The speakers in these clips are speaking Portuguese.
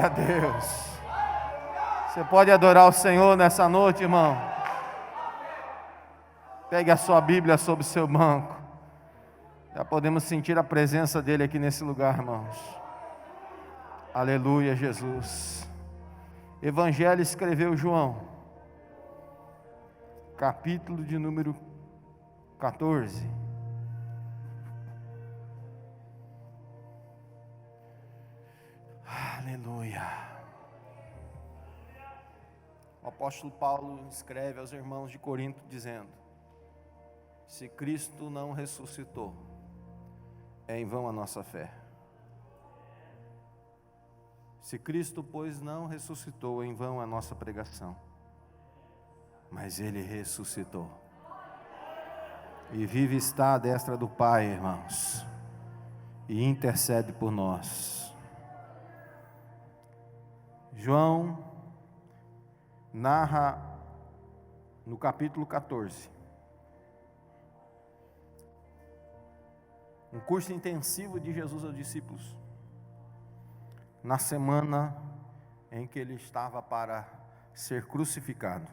Glória a Deus. Você pode adorar o Senhor nessa noite, irmão. Pegue a sua Bíblia sobre o seu banco. Já podemos sentir a presença dele aqui nesse lugar, irmãos. Aleluia, Jesus. Evangelho escreveu João, capítulo de número 14. Aleluia. O apóstolo Paulo escreve aos irmãos de Corinto dizendo: se Cristo não ressuscitou, é em vão a nossa fé. Se Cristo, pois, não ressuscitou, é em vão a nossa pregação. Mas Ele ressuscitou. E vive está à destra do Pai, irmãos. E intercede por nós. João narra no capítulo 14. Um curso intensivo de Jesus aos discípulos. Na semana em que ele estava para ser crucificado.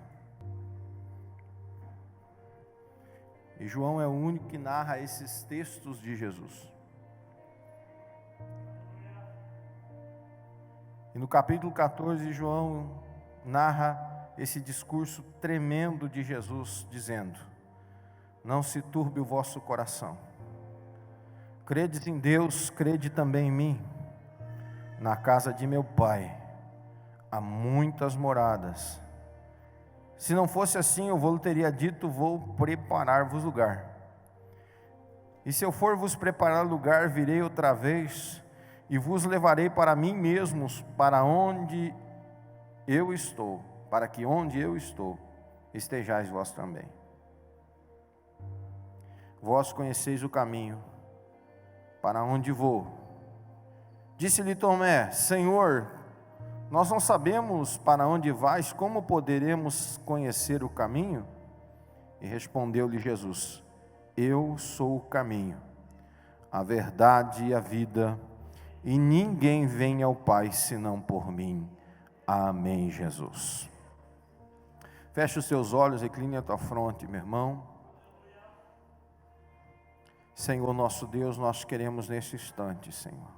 E João é o único que narra esses textos de Jesus. E no capítulo 14, João narra esse discurso tremendo de Jesus, dizendo: não se turbe o vosso coração. Credes em Deus, crede também em mim. Na casa de meu Pai há muitas moradas. Se não fosse assim, eu vos teria dito: vou preparar-vos lugar. E se eu for vos preparar lugar, virei outra vez e vos levarei para mim mesmos, para onde eu estou, para que onde eu estou, estejais vós também. Vós conheceis o caminho para onde vou. Disse-lhe Tomé: Senhor, nós não sabemos para onde vais, como poderemos conhecer o caminho? E respondeu-lhe Jesus: eu sou o caminho, a verdade e a vida, e ninguém vem ao Pai senão por mim. Amém, Jesus. Feche os seus olhos, recline a tua fronte, meu irmão. Senhor nosso Deus, nós queremos nesse instante, Senhor,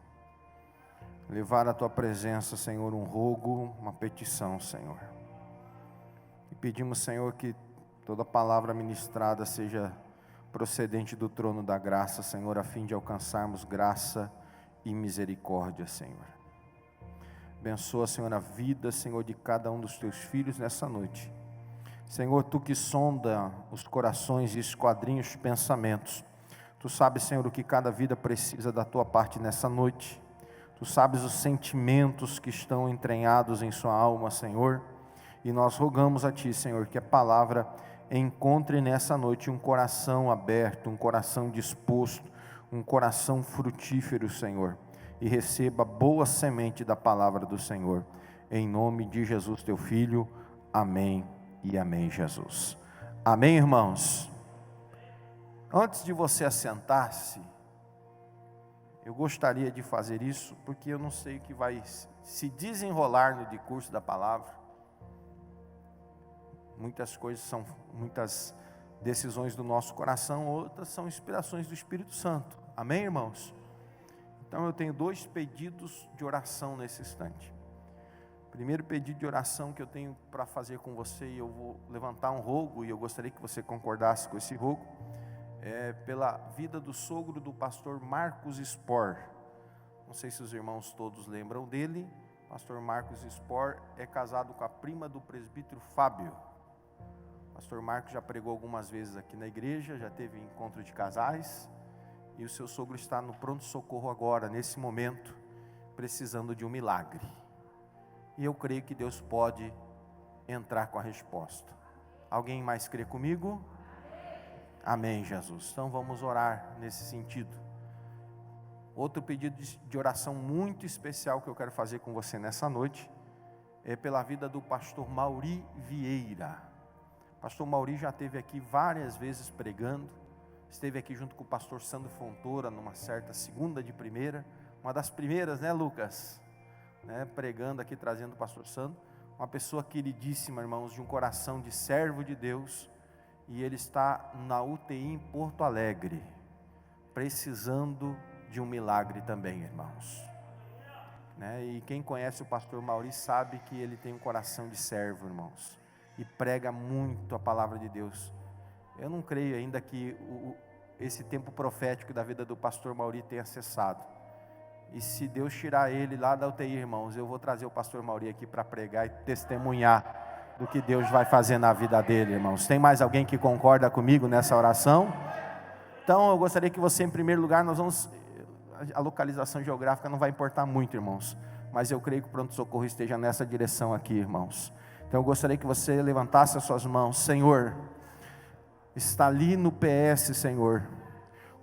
levar à tua presença, Senhor, um rogo, uma petição, Senhor. E pedimos, Senhor, que toda palavra ministrada seja procedente do trono da graça, Senhor, a fim de alcançarmos graça e misericórdia, Senhor. Abençoa, Senhor, a vida, Senhor, de cada um dos teus filhos nessa noite. Senhor, tu que sonda os corações e esquadrinha os pensamentos, tu sabes, Senhor, o que cada vida precisa da tua parte nessa noite. Tu sabes os sentimentos que estão entranhados em sua alma, Senhor, e nós rogamos a Ti, Senhor, que a palavra encontre nessa noite um coração aberto, um coração disposto, um coração frutífero, Senhor, e receba boa semente da palavra do Senhor, em nome de Jesus, Teu Filho. Amém e amém, Jesus. Amém, irmãos? Antes de você assentar-se, eu gostaria de fazer isso, porque eu não sei o que vai se desenrolar no decurso da palavra. Muitas coisas são, muitas decisões do nosso coração, outras são inspirações do Espírito Santo. Amém, irmãos? Então eu tenho 2 pedidos de oração nesse instante. Primeiro pedido de oração que eu tenho para fazer com você, e eu vou levantar um rogo, e eu gostaria que você concordasse com esse rogo, pela vida do sogro do pastor Marcos Spor. Não sei se os irmãos todos lembram dele. Pastor Marcos Spor é casado com a prima do presbítero Fábio. Pastor Marcos já pregou algumas vezes aqui na igreja, já teve encontro de casais, e o seu sogro está no pronto-socorro agora, nesse momento, precisando de um milagre. E eu creio que Deus pode entrar com a resposta. Alguém mais crê comigo? Amém, Jesus. Então vamos orar nesse sentido. Outro pedido de oração muito especial que eu quero fazer com você nessa noite é pela vida do pastor Mauri Vieira. Pastor Mauri já esteve aqui várias vezes pregando, esteve aqui junto com o pastor Sandro Fontoura numa certa segunda de primeira, uma das primeiras, né, Lucas? né, pregando aqui, trazendo o pastor Sandro, uma pessoa queridíssima, irmãos, de um coração de servo de Deus, e ele está na UTI em Porto Alegre, precisando de um milagre também, irmãos. Né? E quem conhece o pastor Mauri sabe que ele tem um coração de servo, irmãos, e prega muito a palavra de Deus. Eu não creio ainda que esse tempo profético da vida do pastor Mauri tenha cessado. E se Deus tirar ele lá da UTI, irmãos, eu vou trazer o pastor Mauri aqui para pregar e testemunhar do que Deus vai fazer na vida dele, irmãos. Tem mais alguém que concorda comigo nessa oração? Então eu gostaria que você, em primeiro lugar, a localização geográfica não vai importar muito, irmãos, mas eu creio que o pronto-socorro esteja nessa direção aqui, irmãos. Então eu gostaria que você levantasse as suas mãos. Senhor, está ali no PS, Senhor,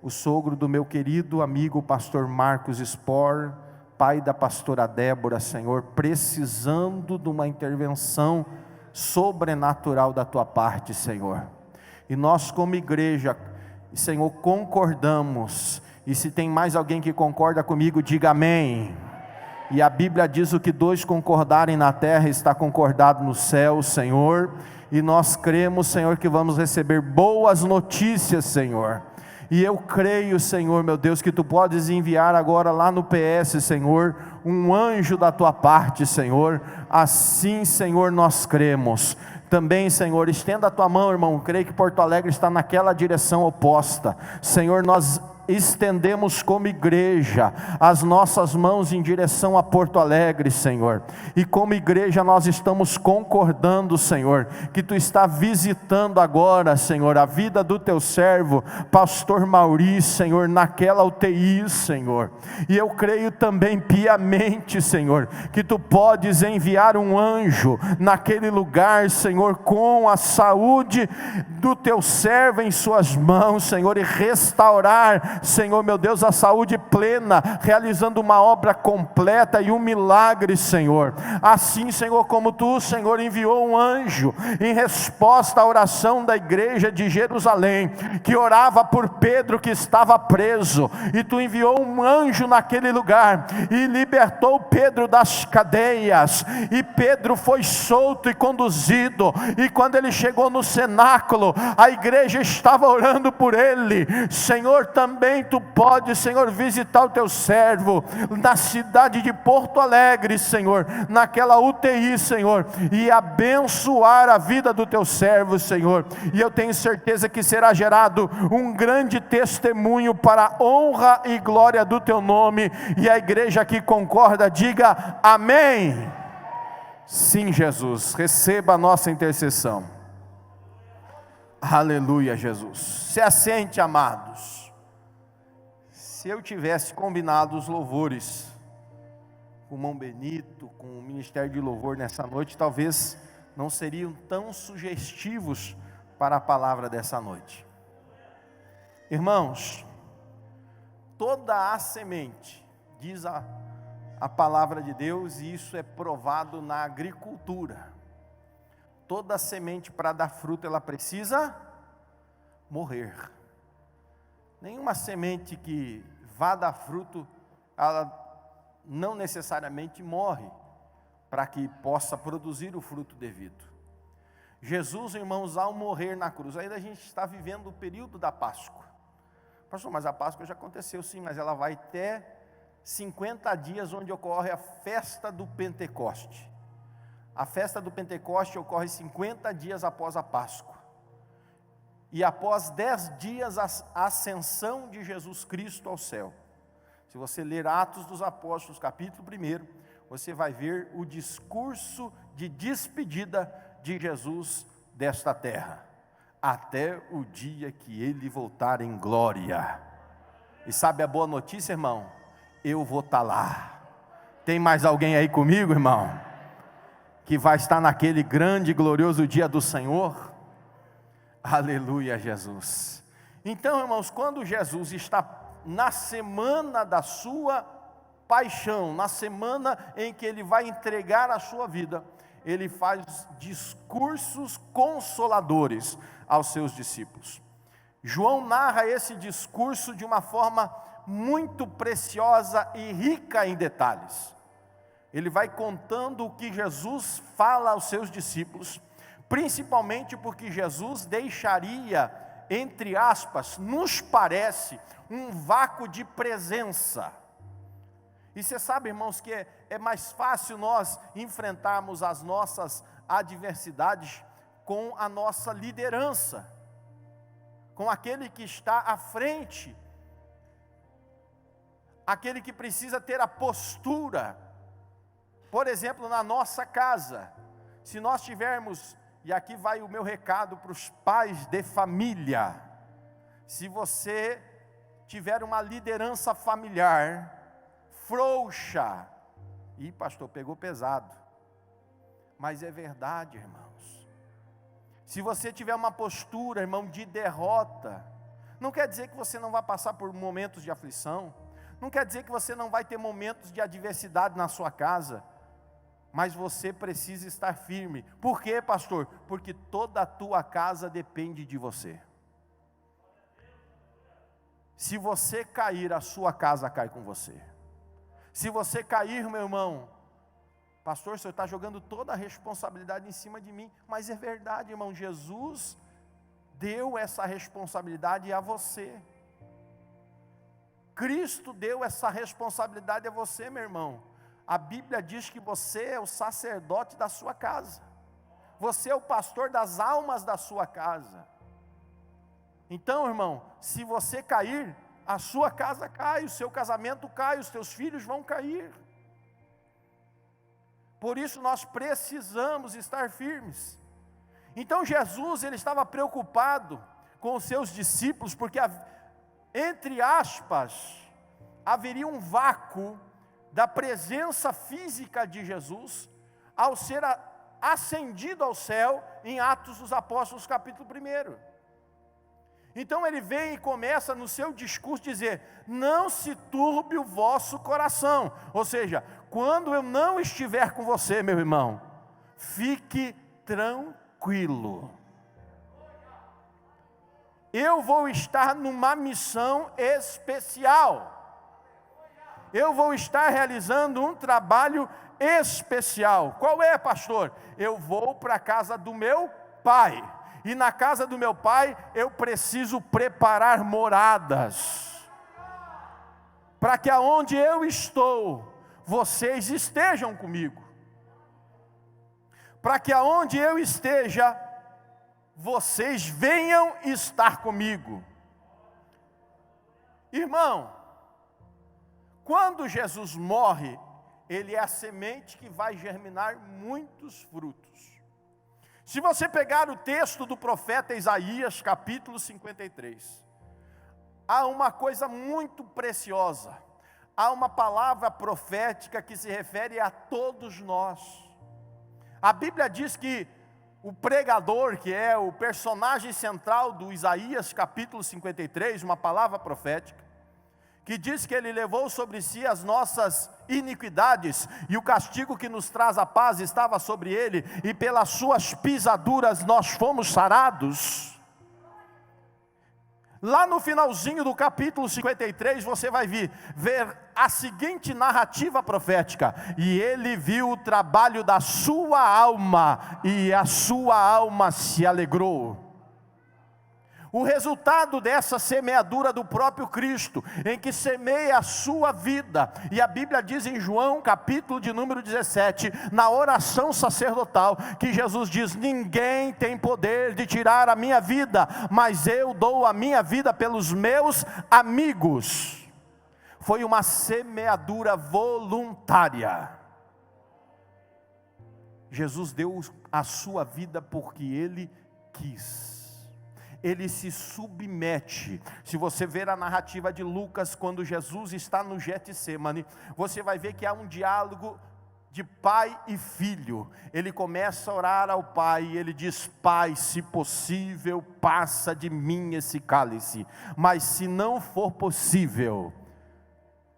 o sogro do meu querido amigo pastor Marcos Spor, pai da pastora Débora, Senhor, precisando de uma intervenção sobrenatural da tua parte, Senhor. E nós como igreja, Senhor, concordamos. E se tem mais alguém que concorda comigo, diga amém. E a Bíblia diz: o que dois concordarem na terra está concordado no céu, Senhor. E nós cremos, Senhor, que vamos receber boas notícias, Senhor. E eu creio, Senhor, meu Deus, que tu podes enviar agora lá no PS, Senhor, um anjo da tua parte, Senhor. Assim, Senhor, nós cremos. Também, Senhor, estenda a tua mão, irmão. Creio que Porto Alegre está naquela direção oposta. Senhor, nós estendemos como igreja as nossas mãos em direção a Porto Alegre, Senhor, e como igreja nós estamos concordando, Senhor, que tu está visitando agora, Senhor, a vida do teu servo, pastor Mauri, Senhor, naquela UTI, Senhor. E eu creio também piamente, Senhor, que tu podes enviar um anjo naquele lugar, Senhor, com a saúde do teu servo em suas mãos, Senhor, e restaurar, Senhor meu Deus, a saúde plena, realizando uma obra completa e um milagre, Senhor. Assim, Senhor, como tu, Senhor, enviou um anjo em resposta à oração da igreja de Jerusalém, que orava por Pedro que estava preso, e tu enviou um anjo naquele lugar e libertou Pedro das cadeias, e Pedro foi solto e conduzido, e quando ele chegou no cenáculo, a igreja estava orando por ele. Senhor, também tu pode, Senhor, visitar o teu servo na cidade de Porto Alegre, Senhor, naquela UTI, Senhor, e abençoar a vida do teu servo, Senhor. E eu tenho certeza que será gerado um grande testemunho para a honra e glória do teu nome. E a igreja que concorda, diga amém. Sim, Jesus, receba a nossa intercessão. Aleluia, Jesus. Se assente, amados. Se eu tivesse combinado os louvores com o irmão Benito, com o Ministério de Louvor nessa noite, talvez não seriam tão sugestivos para a palavra dessa noite. Irmãos, toda a semente, diz a palavra de Deus, e isso é provado na agricultura, toda a semente para dar fruto, ela precisa morrer. Nenhuma semente que vá dar fruto, ela não necessariamente morre, para que possa produzir o fruto devido. Jesus, irmãos, ao morrer na cruz, ainda a gente está vivendo o período da Páscoa. Pastor, mas a Páscoa já aconteceu sim, mas ela vai até 50 dias, onde ocorre a festa do Pentecoste. A festa do Pentecoste ocorre 50 dias após a Páscoa. E após 10 dias, a ascensão de Jesus Cristo ao céu. Se você ler Atos dos Apóstolos, capítulo 1, você vai ver o discurso de despedida de Jesus desta terra, até o dia que ele voltar em glória. E sabe a boa notícia, irmão? Eu vou estar lá. Tem mais alguém aí comigo, irmão, que vai estar naquele grande e glorioso dia do Senhor? Aleluia, Jesus. Então, irmãos, quando Jesus está na semana da sua paixão, na semana em que ele vai entregar a sua vida, ele faz discursos consoladores aos seus discípulos. João narra esse discurso de uma forma muito preciosa e rica em detalhes. ele vai contando o que Jesus fala aos seus discípulos, principalmente porque Jesus deixaria, entre aspas, nos parece, um vácuo de presença. E você sabe, irmãos, que é mais fácil nós enfrentarmos as nossas adversidades com a nossa liderança, com aquele que está à frente, aquele que precisa ter a postura. Por exemplo, na nossa casa, se nós tivermos, e aqui vai o meu recado para os pais de família, se você tiver uma liderança familiar frouxa, e pastor, pegou pesado, mas é verdade, irmãos. Se você tiver uma postura, irmão, de derrota, não quer dizer que você não vai passar por momentos de aflição, não quer dizer que você não vai ter momentos de adversidade na sua casa, mas você precisa estar firme. Por quê, pastor? Porque toda a tua casa depende de você. Se você cair, a sua casa cai com você. Se você cair, meu irmão, pastor, o senhor está jogando toda a responsabilidade em cima de mim. Mas é verdade, irmão, Jesus deu essa responsabilidade a você. Cristo deu essa responsabilidade a você, meu irmão. A Bíblia diz que você é o sacerdote da sua casa. Você é o pastor das almas da sua casa. Então, irmão, se você cair, a sua casa cai, o seu casamento cai, os teus filhos vão cair. Por isso nós precisamos estar firmes. Então Jesus, ele estava preocupado com os seus discípulos, porque, entre aspas, haveria um vácuo da presença física de Jesus, ao ser ascendido ao céu, em Atos dos Apóstolos capítulo 1. Então ele vem e começa no seu discurso dizer: não se turbe o vosso coração. Ou seja, quando eu não estiver com você, meu irmão, fique tranquilo. Eu vou estar numa missão especial. Eu vou estar realizando um trabalho especial. Qual é, pastor? Eu vou para a casa do meu pai. E na casa do meu pai, eu preciso preparar moradas, para que aonde eu estou, vocês estejam comigo. Para que aonde eu esteja, vocês venham estar comigo. Irmão, quando Jesus morre, ele é a semente que vai germinar muitos frutos. Se você pegar o texto do profeta Isaías, capítulo 53, há uma coisa muito preciosa, há uma palavra profética que se refere a todos nós. A Bíblia diz que o pregador, que é o personagem central do Isaías, capítulo 53, uma palavra profética, que diz que ele levou sobre si as nossas iniquidades, e o castigo que nos traz a paz estava sobre ele, e pelas suas pisaduras nós fomos sarados. Lá no finalzinho do capítulo 53, você vai ver a seguinte narrativa profética: e ele viu o trabalho da sua alma, e a sua alma se alegrou. O resultado dessa semeadura do próprio Cristo, em que semeia a sua vida, e a Bíblia diz em João, capítulo de número 17, na oração sacerdotal, que Jesus diz: ninguém tem poder de tirar a minha vida, mas eu dou a minha vida pelos meus amigos. Foi uma semeadura voluntária. Jesus deu a sua vida porque Ele quis. Ele se submete. Se você ver a narrativa de Lucas, quando Jesus está no Getsemane, você vai ver que há um diálogo de pai e filho. Ele começa a orar ao pai, e ele diz: pai, se possível, passa de mim esse cálice, mas se não for possível.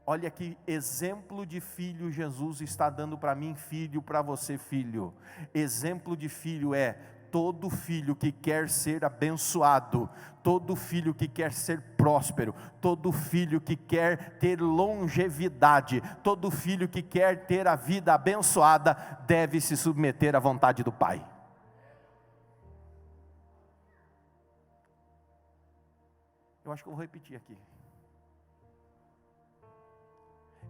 Olha que exemplo de filho Jesus está dando para mim, filho, para você, filho. Exemplo de filho é: todo filho que quer ser abençoado, todo filho que quer ser próspero, todo filho que quer ter longevidade, todo filho que quer ter a vida abençoada, deve se submeter à vontade do Pai. Eu acho que eu vou repetir aqui.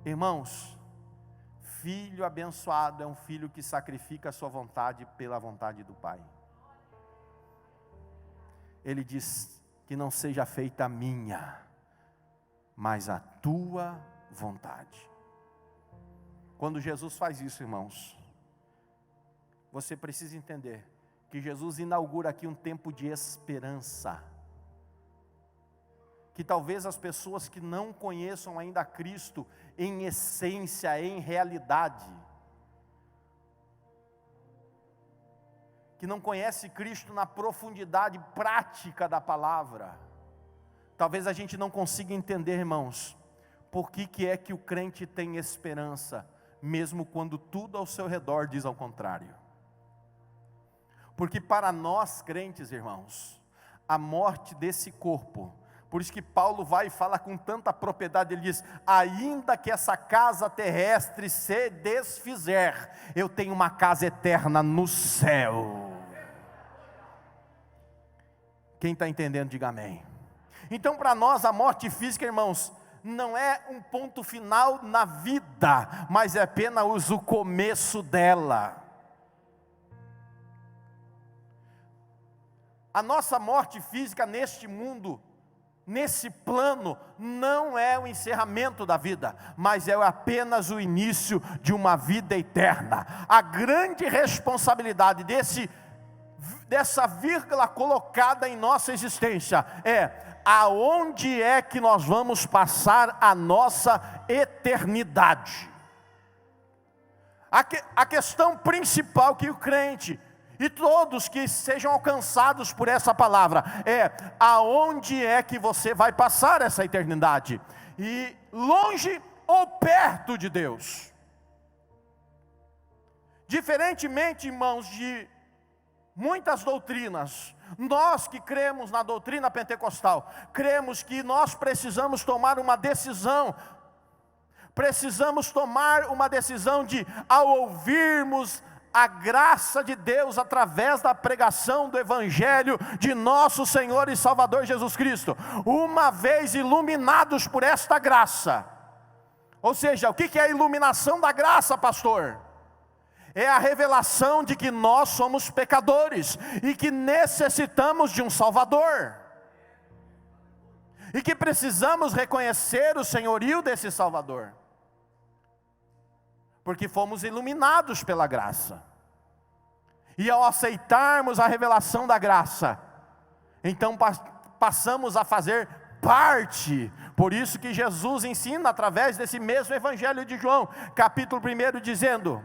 Irmãos, filho abençoado é um filho que sacrifica a sua vontade pela vontade do Pai. Ele diz que não seja feita a minha, mas a tua vontade. Quando Jesus faz isso, irmãos, você precisa entender que Jesus inaugura aqui um tempo de esperança. Que talvez as pessoas que não conheçam ainda Cristo em essência, em realidade, que não conhece Cristo na profundidade prática da palavra, talvez a gente não consiga entender, irmãos, por que é que o crente tem esperança, mesmo quando tudo ao seu redor diz ao contrário. Porque para nós crentes, irmãos, a morte desse corpo, por isso que Paulo vai e fala com tanta propriedade, ele diz, ainda que essa casa terrestre se desfizer, eu tenho uma casa eterna no céu. Quem está entendendo, diga amém. Então para nós a morte física, irmãos, não é um ponto final na vida, mas é apenas o começo dela. A nossa morte física neste mundo, nesse plano, não é o encerramento da vida, mas é apenas o início de uma vida eterna. A grande responsabilidade dessa vírgula colocada em nossa existência é: aonde é que nós vamos passar a nossa eternidade? A questão principal que o crente e todos que sejam alcançados por essa palavra é: aonde é que você vai passar essa eternidade? E longe ou perto de Deus? Diferentemente, irmãos, de muitas doutrinas, nós que cremos na doutrina pentecostal, cremos que nós precisamos tomar uma decisão. Precisamos tomar uma decisão de, ao ouvirmos a graça de Deus através da pregação do Evangelho de nosso Senhor e Salvador Jesus Cristo, uma vez iluminados por esta graça. Ou seja, o que é a iluminação da graça, pastor? É a revelação de que nós somos pecadores e que necessitamos de um Salvador, e que precisamos reconhecer o senhorio desse Salvador, porque fomos iluminados pela graça. E ao aceitarmos a revelação da graça, então passamos a fazer parte. Por isso que Jesus ensina através desse mesmo Evangelho de João, capítulo 1, dizendo: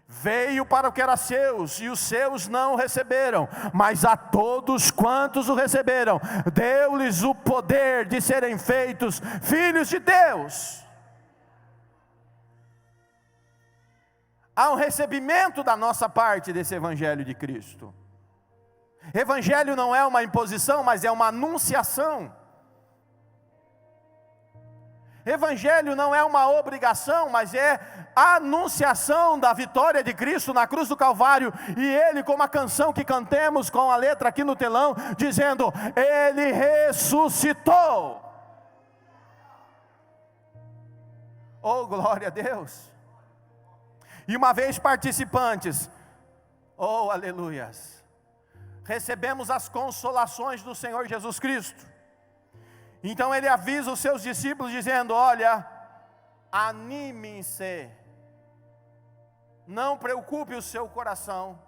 veio para o que era seus, e os seus não o receberam, mas a todos quantos o receberam, deu-lhes o poder de serem feitos filhos de Deus. Há um recebimento da nossa parte desse Evangelho de Cristo. Evangelho não é uma imposição, mas é uma anunciação. Evangelho não é uma obrigação, mas é a anunciação da vitória de Cristo na cruz do Calvário. E Ele, como a canção que cantemos com a letra aqui no telão, dizendo: Ele ressuscitou. Oh, glória a Deus! E uma vez participantes, oh, aleluias, recebemos as consolações do Senhor Jesus Cristo. Então Ele avisa os seus discípulos dizendo: olha, animem-se, não preocupe o seu coração,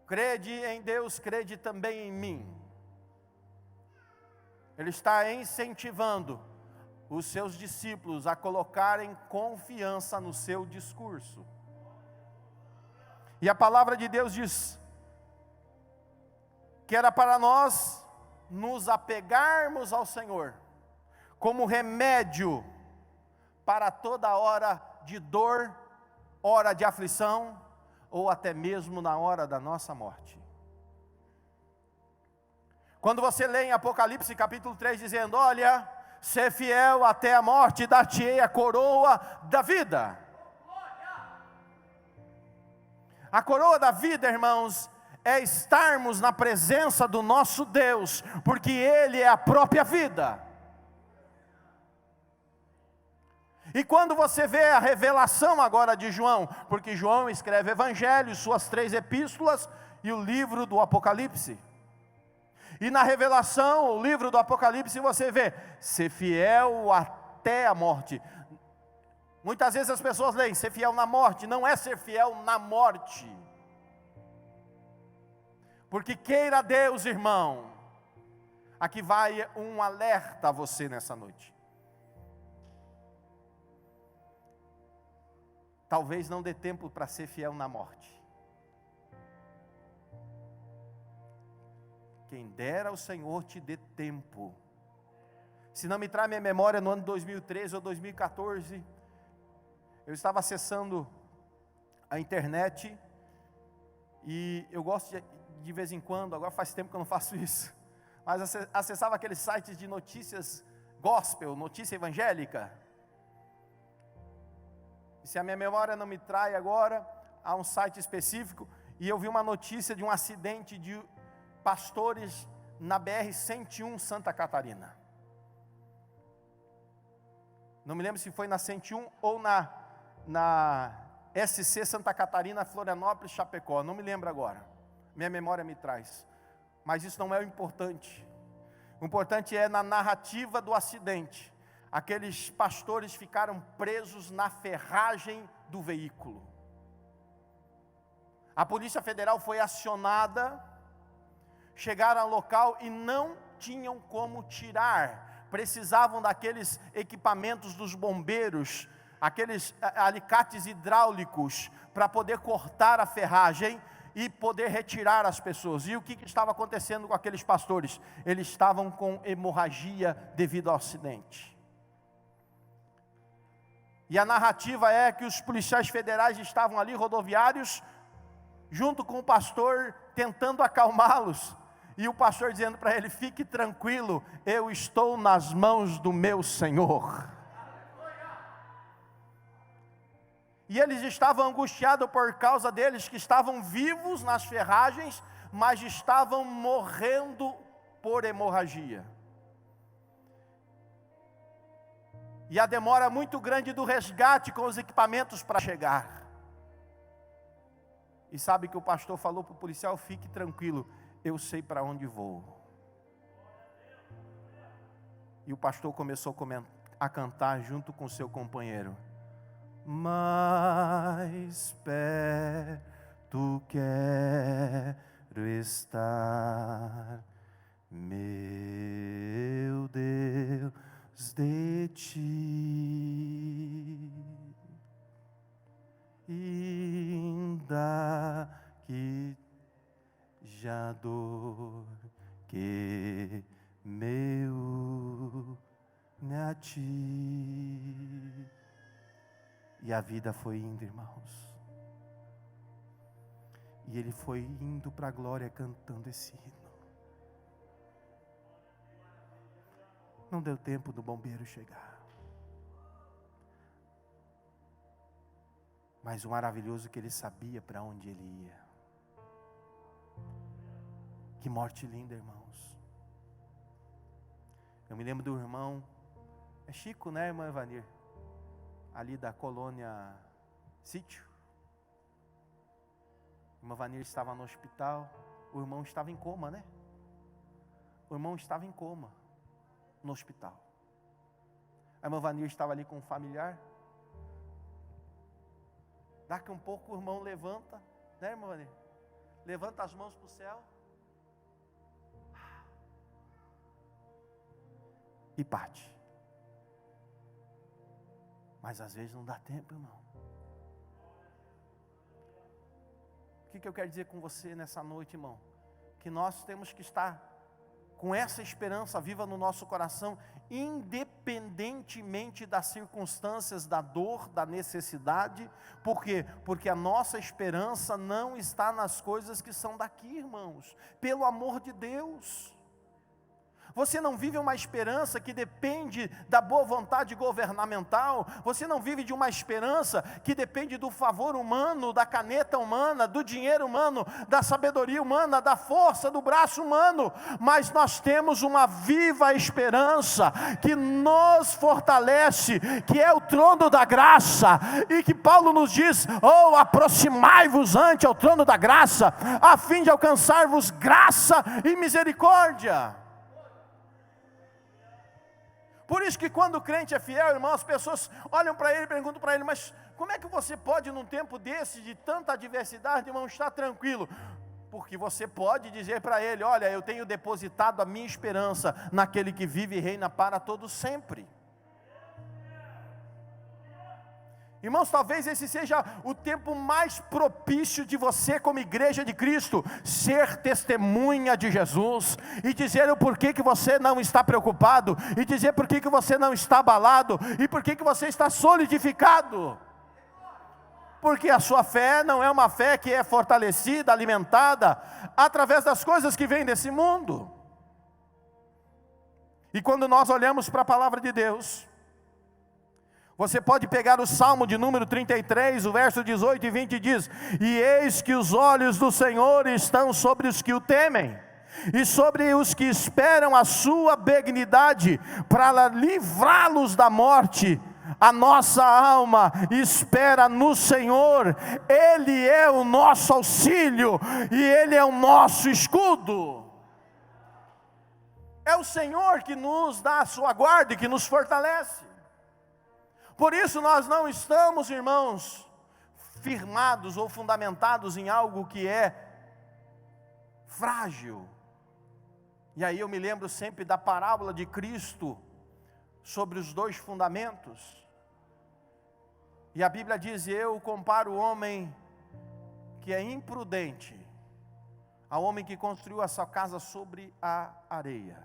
crede em Deus, crede também em mim. Ele está incentivando os seus discípulos a colocarem confiança no seu discurso. E a palavra de Deus diz que era para nós nos apegarmos ao Senhor como remédio para toda hora de dor, hora de aflição, ou até mesmo na hora da nossa morte. Quando você lê em Apocalipse capítulo 3 dizendo: olha, ser fiel até a morte, dar-te-ei a coroa da vida. A coroa da vida, irmãos, é estarmos na presença do nosso Deus, porque Ele é a própria vida. E quando você vê a revelação agora de João, porque João escreve Evangelhos, suas 3 epístolas e o livro do Apocalipse. E na revelação, o livro do Apocalipse, você vê, ser fiel até a morte. Muitas vezes as pessoas leem, ser fiel na morte, não é ser fiel na morte. Porque queira Deus, irmão, aqui vai um alerta a você nessa noite. Talvez não dê tempo para ser fiel na morte. Quem dera o Senhor te dê tempo. Se não me trai minha memória, no ano de 2013 ou 2014, eu estava acessando a internet, e eu gosto de vez em quando, agora faz tempo que eu não faço isso, mas acessava aqueles sites de notícias gospel, notícia evangélica. E se a minha memória não me trai agora, há um site específico, e eu vi uma notícia de um acidente de pastores na BR-101 Santa Catarina. Não me lembro se foi na 101 ou na SC Santa Catarina, Florianópolis, Chapecó, não me lembro agora, minha memória me traz, mas isso não é o importante. O importante é na narrativa do acidente. Aqueles pastores ficaram presos na ferragem do veículo. A Polícia Federal foi acionada, chegaram ao local e não tinham como tirar. Precisavam daqueles equipamentos dos bombeiros, aqueles alicates hidráulicos, para poder cortar a ferragem e poder retirar as pessoas. E o que estava acontecendo com aqueles pastores? Eles estavam com hemorragia devido ao acidente. E a narrativa é que os policiais federais estavam ali, rodoviários, junto com o pastor, tentando acalmá-los. E o pastor dizendo para ele: fique tranquilo, eu estou nas mãos do meu Senhor. E eles estavam angustiados por causa deles, que estavam vivos nas ferragens, mas estavam morrendo por hemorragia. E a demora muito grande do resgate com os equipamentos para chegar. E sabe que o pastor falou para o policial: fique tranquilo, eu sei para onde vou. E o pastor começou a cantar junto com seu companheiro: mais perto quero estar, meu Deus, de ti, ainda que já dor que meu a ti. E a vida foi indo, irmãos, e ele foi indo para a glória cantando esse hino. Não deu tempo do bombeiro chegar. Mas o maravilhoso é que ele sabia para onde ele ia. Que morte linda, irmãos. Eu me lembro do irmão, é Chico, né, irmã Evanir? Ali da colônia Sítio. A irmã Vanir estava no hospital, o irmão estava em coma, né? O irmão estava em coma no hospital. A irmã Vanir estava ali com um familiar. Daqui um pouco o irmão levanta, né, irmã Vanir? Levanta as mãos para o céu e parte. Mas às vezes não dá tempo, irmão. O que eu quero dizer com você nessa noite, irmão? Que nós temos que estar com essa esperança viva no nosso coração, independentemente das circunstâncias, da dor, da necessidade. Por quê? Porque a nossa esperança não está nas coisas que são daqui, irmãos. Pelo amor de Deus. Você não vive uma esperança que depende da boa vontade governamental. Você não vive de uma esperança que depende do favor humano, da caneta humana, do dinheiro humano, da sabedoria humana, da força do braço humano. Mas nós temos uma viva esperança que nos fortalece, que é o trono da graça. E que Paulo nos diz: oh, aproximai-vos ante ao trono da graça, a fim de alcançar-vos graça e misericórdia. Por isso que quando o crente é fiel, irmão, as pessoas olham para ele e perguntam para ele: mas como é que você pode, num tempo desse, de tanta adversidade, irmão, estar tranquilo? Porque você pode dizer para ele: olha, eu tenho depositado a minha esperança naquele que vive e reina para todo sempre. Irmãos, talvez esse seja o tempo mais propício de você, como igreja de Cristo, ser testemunha de Jesus, e dizer o porquê que você não está preocupado, e dizer porquê que você não está abalado, e porquê que você está solidificado. Porque a sua fé não é uma fé que é fortalecida, alimentada, através das coisas que vêm desse mundo. E quando nós olhamos para a palavra de Deus, você pode pegar o Salmo de número 33, o verso 18 e 20 diz: e eis que os olhos do Senhor estão sobre os que o temem, e sobre os que esperam a sua benignidade, para livrá-los da morte. A nossa alma espera no Senhor, Ele é o nosso auxílio, e Ele é o nosso escudo. É o Senhor que nos dá a sua guarda e que nos fortalece. Por isso nós não estamos, irmãos, firmados ou fundamentados em algo que é frágil. E aí eu me lembro sempre da parábola de Cristo sobre os dois fundamentos. E a Bíblia diz: eu comparo o homem que é imprudente ao homem que construiu a sua casa sobre a areia.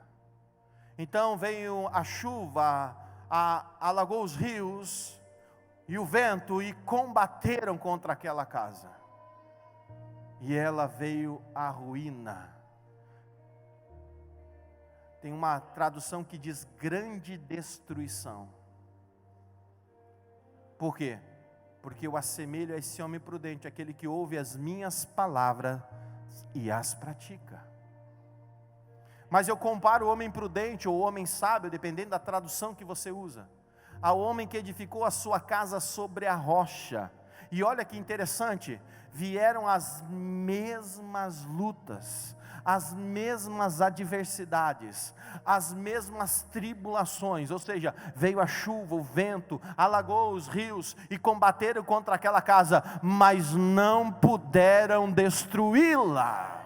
Então veio a chuva, alagou os rios e o vento, e combateram contra aquela casa, e ela veio à ruína. Tem uma tradução que diz grande destruição. Por quê? Porque eu assemelho a esse homem prudente, aquele que ouve as minhas palavras e as pratica. Mas eu comparo o homem prudente ou o homem sábio, dependendo da tradução que você usa, ao homem que edificou a sua casa sobre a rocha. E olha que interessante, vieram as mesmas lutas, as mesmas adversidades, as mesmas tribulações, ou seja, veio a chuva, o vento, alagou os rios e combateram contra aquela casa, mas não puderam destruí-la.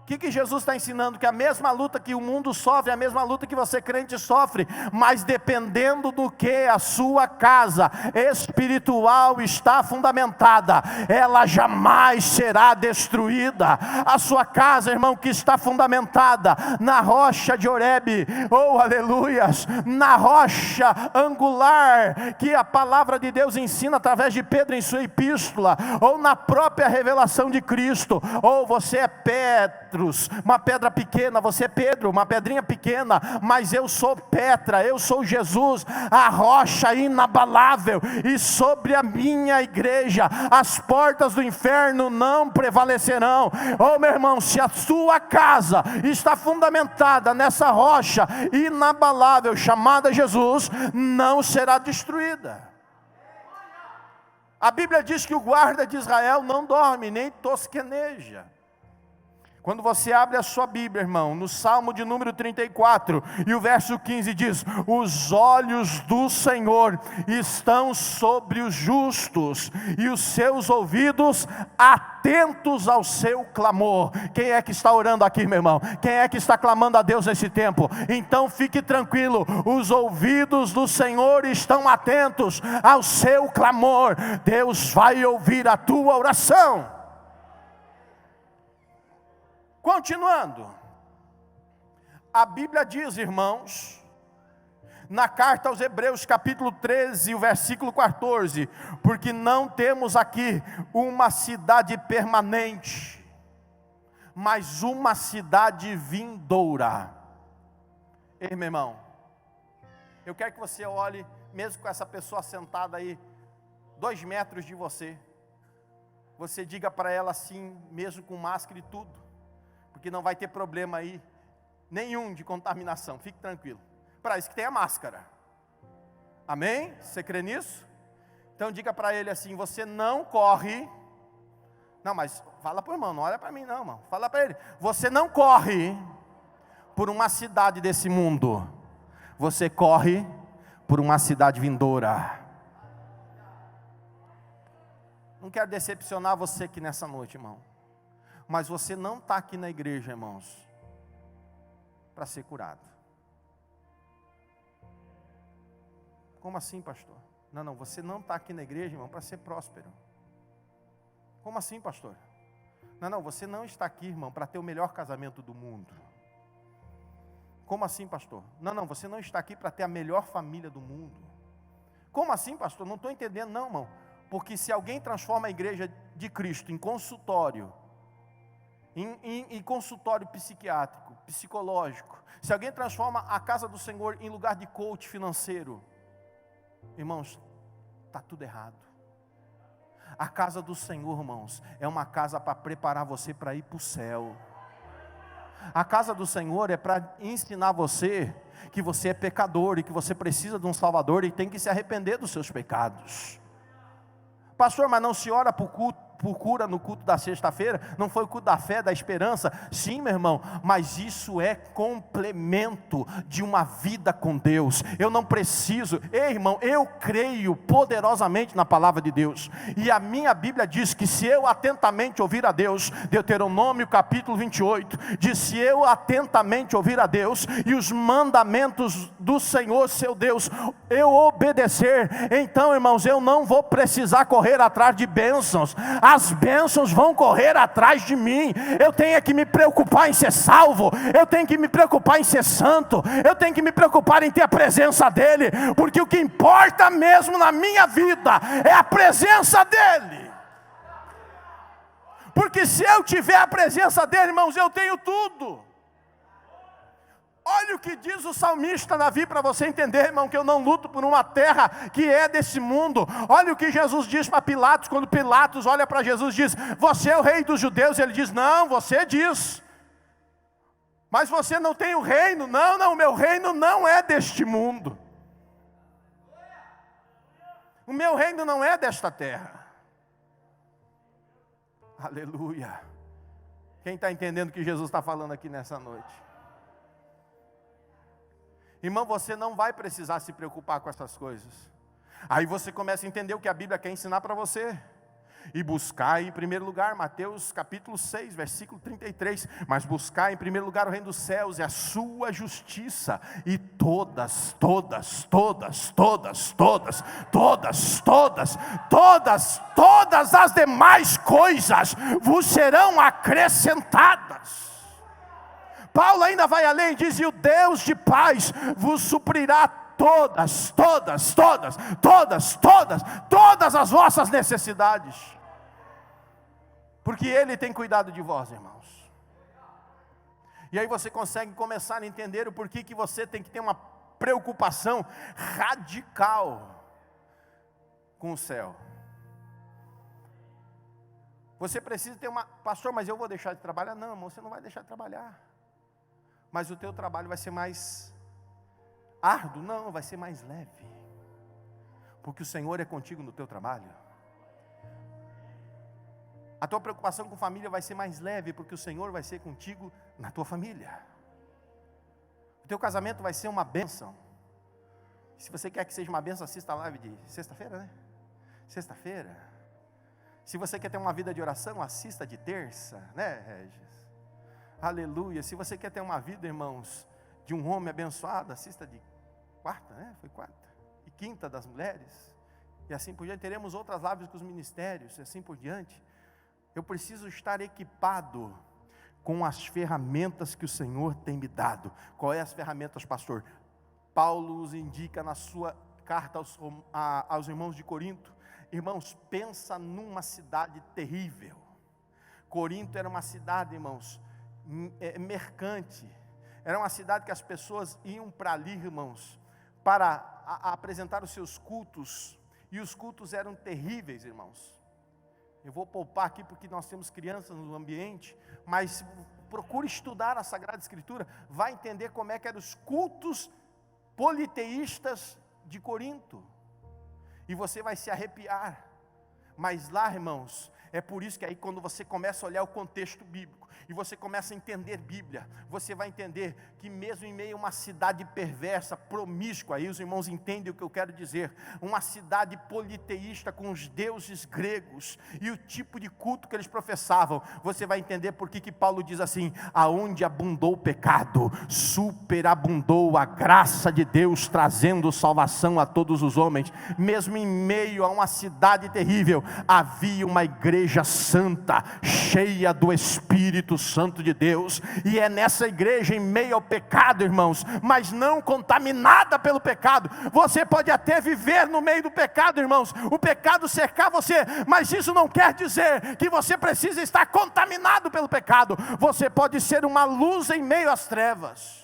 O que Jesus está ensinando? Que a mesma luta que o mundo sofre, a mesma luta que você crente sofre, mas dependendo do que a sua casa espiritual está fundamentada, ela jamais será destruída. A sua casa, irmão, que está fundamentada na rocha de Horebe, oh aleluias, na rocha angular, que a palavra de Deus ensina através de Pedro em sua epístola, ou na própria revelação de Cristo. Ou você é Petros, uma pedra pequena, você é Pedro, uma pedrinha pequena, mas eu sou Petra, eu sou Jesus, a rocha inabalável, e sobre a minha igreja as portas do inferno não prevalecerão. Oh meu irmão, se a sua casa está fundamentada nessa rocha inabalável chamada Jesus, não será destruída. A Bíblia diz que o guarda de Israel não dorme, nem tosqueneja. Quando você abre a sua Bíblia, irmão, no Salmo de número 34, e o verso 15 diz: os olhos do Senhor estão sobre os justos, e os seus ouvidos atentos ao seu clamor. Quem é que está orando aqui, meu irmão? Quem é que está clamando a Deus nesse tempo? Então fique tranquilo, os ouvidos do Senhor estão atentos ao seu clamor. Deus vai ouvir a tua oração. Continuando, a Bíblia diz, irmãos, na carta aos Hebreus capítulo 13, o versículo 14, porque não temos aqui uma cidade permanente, mas uma cidade vindoura. Ei, meu irmão, eu quero que você olhe, mesmo com essa pessoa sentada aí, 2 metros de você, você diga para ela assim, mesmo com máscara e tudo, porque não vai ter problema aí, nenhum de contaminação, fique tranquilo. Para isso que tem a máscara. Amém? Você crê nisso? Então diga para ele assim, você não corre. Não, mas fala para o irmão, não olha para mim não, irmão. Fala para ele, você não corre por uma cidade desse mundo. Você corre por uma cidade vindoura. Não quero decepcionar você aqui nessa noite, irmão. Mas você não está aqui na igreja, irmãos, para ser curado. Como assim, pastor? Não, você não está aqui na igreja, irmão, para ser próspero. Como assim, pastor? Não, você não está aqui, irmão, para ter o melhor casamento do mundo. Como assim, pastor? Não, você não está aqui para ter a melhor família do mundo. Como assim, pastor? Não estou entendendo, não, irmão. Porque se alguém transforma a igreja de Cristo em consultório, em consultório psiquiátrico, psicológico, se alguém transforma a casa do Senhor em lugar de coach financeiro, irmãos, está tudo errado. A casa do Senhor, irmãos, é uma casa para preparar você para ir para o céu. A casa do Senhor é para ensinar você que você é pecador e que você precisa de um Salvador e tem que se arrepender dos seus pecados. Pastor, mas não se ora por cura no culto da sexta-feira? Não foi o culto da fé, da esperança? Sim, meu irmão, mas isso é complemento de uma vida com Deus. Eu não preciso, ei, irmão, eu creio poderosamente na palavra de Deus, e a minha Bíblia diz que se eu atentamente ouvir a Deus, Deuteronômio capítulo 28, diz: se eu atentamente ouvir a Deus, e os mandamentos do Senhor seu Deus, eu obedecer, então, irmãos, eu não vou precisar correr atrás de bênçãos. As bênçãos vão correr atrás de mim. Eu tenho que me preocupar em ser salvo, eu tenho que me preocupar em ser santo, eu tenho que me preocupar em ter a presença dEle, porque o que importa mesmo na minha vida é a presença dEle. Porque se eu tiver a presença dEle, irmãos, eu tenho tudo. Olha o que diz o salmista Davi, para você entender, irmão, que eu não luto por uma terra que é desse mundo. Olha o que Jesus diz para Pilatos, quando Pilatos olha para Jesus e diz: você é o rei dos judeus? Ele diz: não, você diz. Mas você não tem o reino? Não, meu reino não é deste mundo. O meu reino não é desta terra. Aleluia. Quem está entendendo o que Jesus está falando aqui nessa noite? Irmão, você não vai precisar se preocupar com essas coisas. Aí você começa a entender o que a Bíblia quer ensinar para você. E buscar em primeiro lugar, Mateus capítulo 6, versículo 33. Mas buscar em primeiro lugar o reino dos céus e a sua justiça, e todas as demais coisas vos serão acrescentadas. Paulo ainda vai além e diz: e o Deus de paz vos suprirá todas as vossas necessidades, porque Ele tem cuidado de vós, irmãos. E aí você consegue começar a entender o porquê que você tem que ter uma preocupação radical com o céu. Você precisa ter uma: pastor, mas eu vou deixar de trabalhar? Não, irmão, você não vai deixar de trabalhar, mas o teu trabalho vai ser mais árduo? Não, vai ser mais leve, porque o Senhor é contigo no teu trabalho. A tua preocupação com família vai ser mais leve, porque o Senhor vai ser contigo na tua família. O teu casamento vai ser uma bênção. Se você quer que seja uma bênção, assista a live de sexta-feira, né? Sexta-feira. Se você quer ter uma vida de oração, assista de terça, né, Regis? Aleluia. Se você quer ter uma vida, irmãos, de um homem abençoado, assista de quarta, né? Foi quarta. E quinta das mulheres. E assim por diante. Teremos outras lives com os ministérios, e assim por diante. Eu preciso estar equipado com as ferramentas que o Senhor tem me dado. Qual é as ferramentas, pastor? Paulo os indica na sua carta aos irmãos de Corinto. Irmãos, pensa numa cidade terrível. Corinto era uma cidade, irmãos, mercante. Era uma cidade que as pessoas iam para ali, irmãos, para apresentar os seus cultos. E os cultos eram terríveis, irmãos. Eu vou poupar aqui porque nós temos crianças no ambiente, mas procure estudar a Sagrada Escritura, vai entender como é que eram os cultos politeístas de Corinto. E você vai se arrepiar. Mas lá, irmãos, é por isso que aí quando você começa a olhar o contexto bíblico, e você começa a entender Bíblia, você vai entender que mesmo em meio a uma cidade perversa, promíscua, aí os irmãos entendem o que eu quero dizer, uma cidade politeísta com os deuses gregos, e o tipo de culto que eles professavam, você vai entender por que Paulo diz assim: aonde abundou o pecado, superabundou a graça de Deus, trazendo salvação a todos os homens. Mesmo em meio a uma cidade terrível, havia uma igreja santa, cheia do Espírito Santo de Deus, e é nessa igreja, em meio ao pecado, irmãos, mas não contaminada pelo pecado. Você pode até viver no meio do pecado, irmãos, o pecado cercar você, mas isso não quer dizer que você precisa estar contaminado pelo pecado. Você pode ser uma luz em meio às trevas.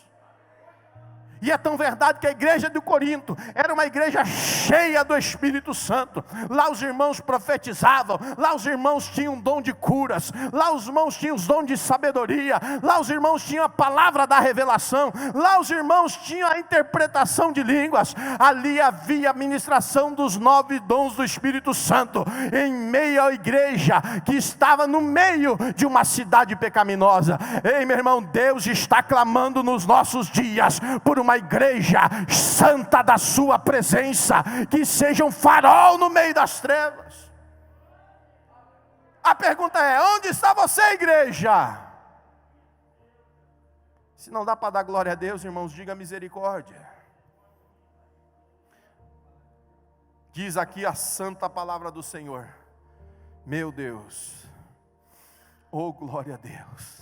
E é tão verdade que a igreja de Corinto era uma igreja cheia do Espírito Santo. Lá os irmãos profetizavam, lá os irmãos tinham um dom de curas, lá os irmãos tinham os dons de sabedoria, lá os irmãos tinham a palavra da revelação, lá os irmãos tinham a interpretação de línguas. Ali havia a ministração dos 9 dons do Espírito Santo, em meio à igreja que estava no meio de uma cidade pecaminosa. Ei, meu irmão, Deus está clamando nos nossos dias por uma igreja santa da sua presença, que seja um farol no meio das trevas. A pergunta é: onde está você, igreja? Se não dá para dar glória a Deus, irmãos, diga misericórdia. Diz aqui a santa palavra do Senhor: meu Deus, oh glória a Deus,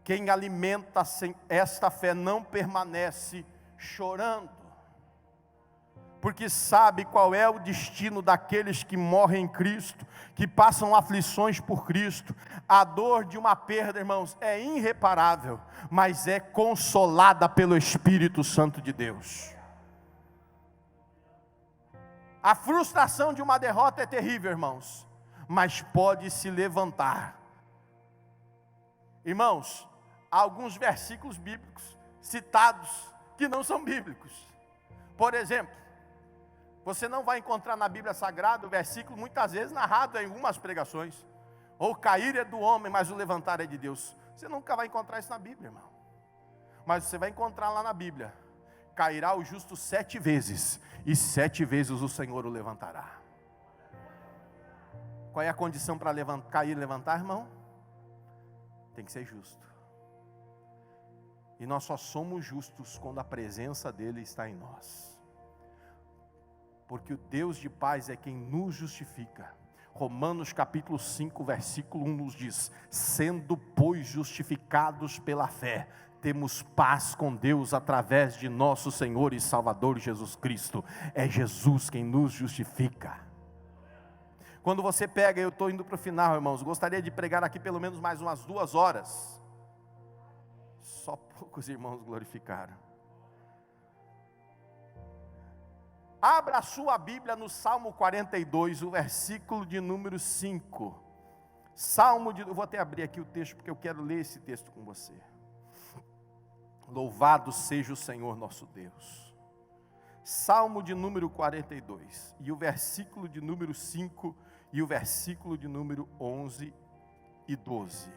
quem alimenta esta fé não permanece chorando, porque sabe qual é o destino daqueles que morrem em Cristo, que passam aflições por Cristo. A dor de uma perda, irmãos, é irreparável, mas é consolada pelo Espírito Santo de Deus. A frustração de uma derrota é terrível, irmãos, mas pode se levantar. Irmãos, há alguns versículos bíblicos citados que não são bíblicos. Por exemplo, você não vai encontrar na Bíblia Sagrada o versículo muitas vezes narrado em algumas pregações: ou cair é do homem, mas o levantar é de Deus. Você nunca vai encontrar isso na Bíblia, irmão. Mas você vai encontrar lá na Bíblia: cairá o justo 7 vezes, e 7 vezes o Senhor o levantará. Qual é a condição para cair e levantar, irmão? Tem que ser justo. E nós só somos justos quando a presença dele está em nós. Porque o Deus de paz é quem nos justifica. Romanos capítulo 5, versículo 1 nos diz: sendo, pois, justificados pela fé, temos paz com Deus através de nosso Senhor e Salvador Jesus Cristo. É Jesus quem nos justifica. Quando você pega, eu estou indo para o final, irmãos, gostaria de pregar aqui pelo menos mais umas 2 horas. Só poucos irmãos glorificaram. Abra a sua Bíblia no Salmo 42, o versículo de número 5. Eu vou até abrir aqui o texto, porque eu quero ler esse texto com você. Louvado seja o Senhor nosso Deus. Salmo de número 42, e o versículo de número 5, e o versículo de número 11 e 12.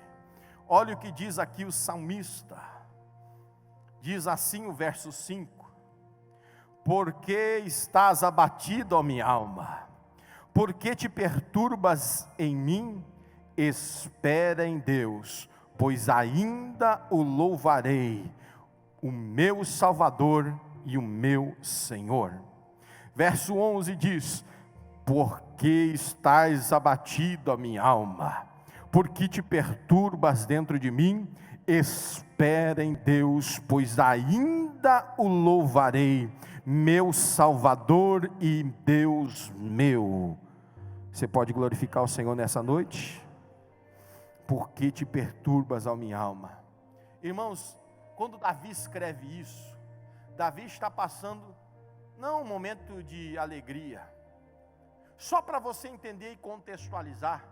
Olha o que diz aqui o salmista. Diz assim o verso 5: por que estás abatido, ó minha alma? Por que te perturbas em mim? Espera em Deus, pois ainda o louvarei, o meu Salvador e o meu Senhor. Verso 11 diz: por que estás abatido, ó minha alma? Por que te perturbas dentro de mim? Espera em Deus, pois ainda o louvarei, meu Salvador e Deus meu. Você pode glorificar o Senhor nessa noite? Por que te perturbas, ó minha alma? Irmãos, quando Davi escreve isso, Davi está passando, não um momento de alegria, só para você entender e contextualizar,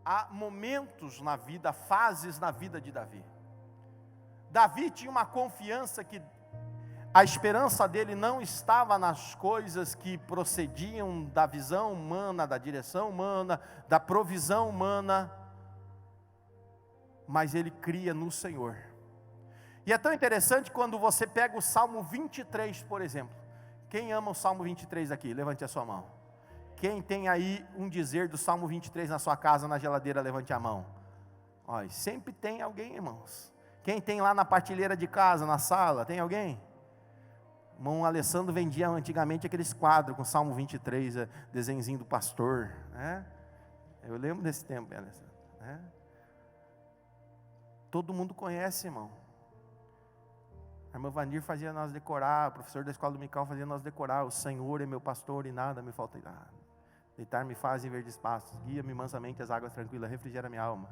há momentos na vida, fases na vida de Davi. Davi tinha uma confiança que a esperança dele não estava nas coisas que procediam da visão humana, da direção humana, da provisão humana, mas ele cria no Senhor. E é tão interessante quando você pega o Salmo 23, por exemplo. Quem ama o Salmo 23 aqui? Levante a sua mão. Quem tem aí um dizer do Salmo 23 na sua casa, na geladeira, levante a mão. Olha, sempre tem alguém, irmãos. Quem tem lá na partilheira de casa, na sala, tem alguém? O irmão Alessandro vendia antigamente aqueles quadros com Salmo 23, desenhozinho do pastor, né? Eu lembro desse tempo, Alessandro, né? Todo mundo conhece, irmão. A irmã Vanir fazia nós decorar, o professor da escola dominical fazia nós decorar: o Senhor é meu pastor e nada me falta nada. Deitar-me faz em verdes pastos, guia-me mansamente às águas tranquilas, refrigera minha alma.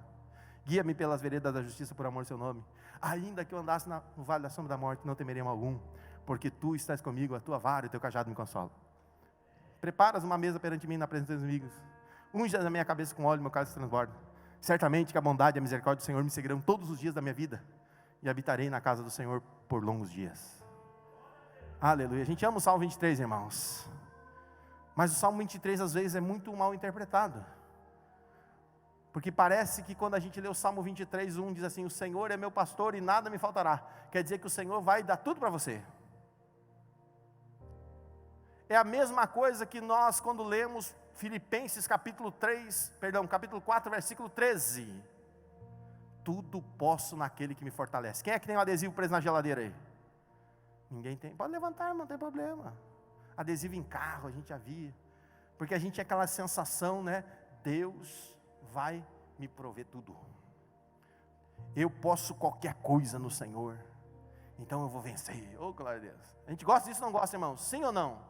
Guia-me pelas veredas da justiça por amor do seu nome. Ainda que eu andasse no vale da sombra da morte, não temerei mal algum, porque tu estás comigo, a tua vara e o teu cajado me consolam. Preparas uma mesa perante mim na presença dos inimigos. Unjas a minha cabeça com óleo, meu cálice transborda. Certamente que a bondade e a misericórdia do Senhor me seguirão todos os dias da minha vida, e habitarei na casa do Senhor por longos dias. Aleluia. A gente ama o Salmo 23, irmãos, mas o Salmo 23 às vezes é muito mal interpretado, porque parece que quando a gente lê o Salmo 23, diz assim: o Senhor é meu pastor e nada me faltará. Quer dizer que o Senhor vai dar tudo para você. É a mesma coisa que nós quando lemos Filipenses capítulo 4, versículo 13. Tudo posso naquele que me fortalece. Quem é que tem um adesivo preso na geladeira aí? Ninguém tem. Pode levantar, irmão, não tem problema. Adesivo em carro, a gente já via. Porque a gente tinha aquela sensação, né? Deus vai me prover tudo. Eu posso qualquer coisa no Senhor. Então eu vou vencer. Oh, glória a Deus. A gente gosta disso ou não gosta, irmãos? Sim ou não?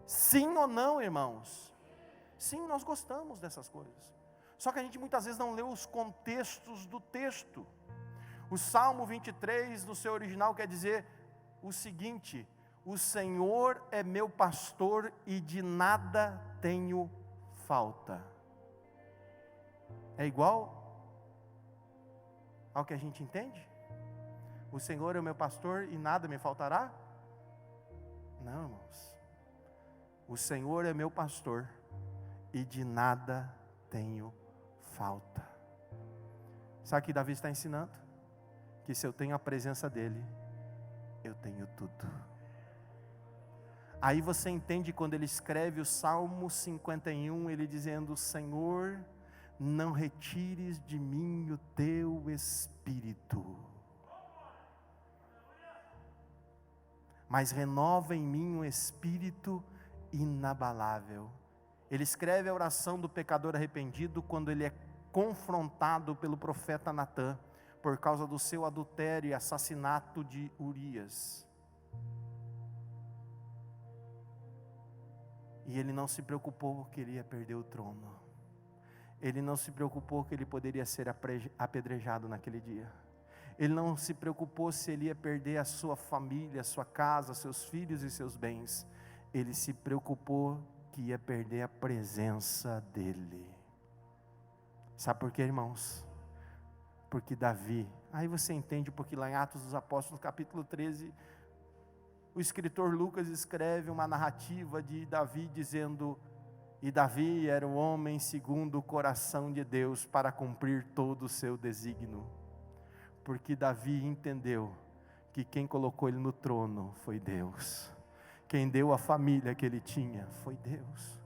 Sim ou não, irmãos? Sim, nós gostamos dessas coisas. Só que a gente muitas vezes não lê os contextos do texto. O Salmo 23, no seu original, quer dizer o seguinte: o Senhor é meu pastor e de nada tenho falta. É igual ao que a gente entende? O Senhor é o meu pastor e nada me faltará? Não, irmãos. O Senhor é meu pastor e de nada tenho falta. Sabe o que Davi está ensinando? Que se eu tenho a presença dEle, eu tenho tudo. Aí você entende quando ele escreve o Salmo 51, ele dizendo: Senhor, não retires de mim o teu Espírito, mas renova em mim um espírito inabalável. Ele escreve a oração do pecador arrependido quando ele é confrontado pelo profeta Natã, por causa do seu adultério e assassinato de Urias. E ele não se preocupou que ele ia perder o trono. Ele não se preocupou que ele poderia ser apedrejado naquele dia. Ele não se preocupou se ele ia perder a sua família, a sua casa, seus filhos e seus bens. Ele se preocupou que ia perder a presença dele. Sabe por quê, irmãos? Porque Davi, aí você entende porque lá em Atos dos Apóstolos, capítulo 13, o escritor Lucas escreve uma narrativa de Davi dizendo: e Davi era um homem segundo o coração de Deus para cumprir todo o seu desígnio. Porque Davi entendeu que quem colocou ele no trono foi Deus. Quem deu a família que ele tinha foi Deus.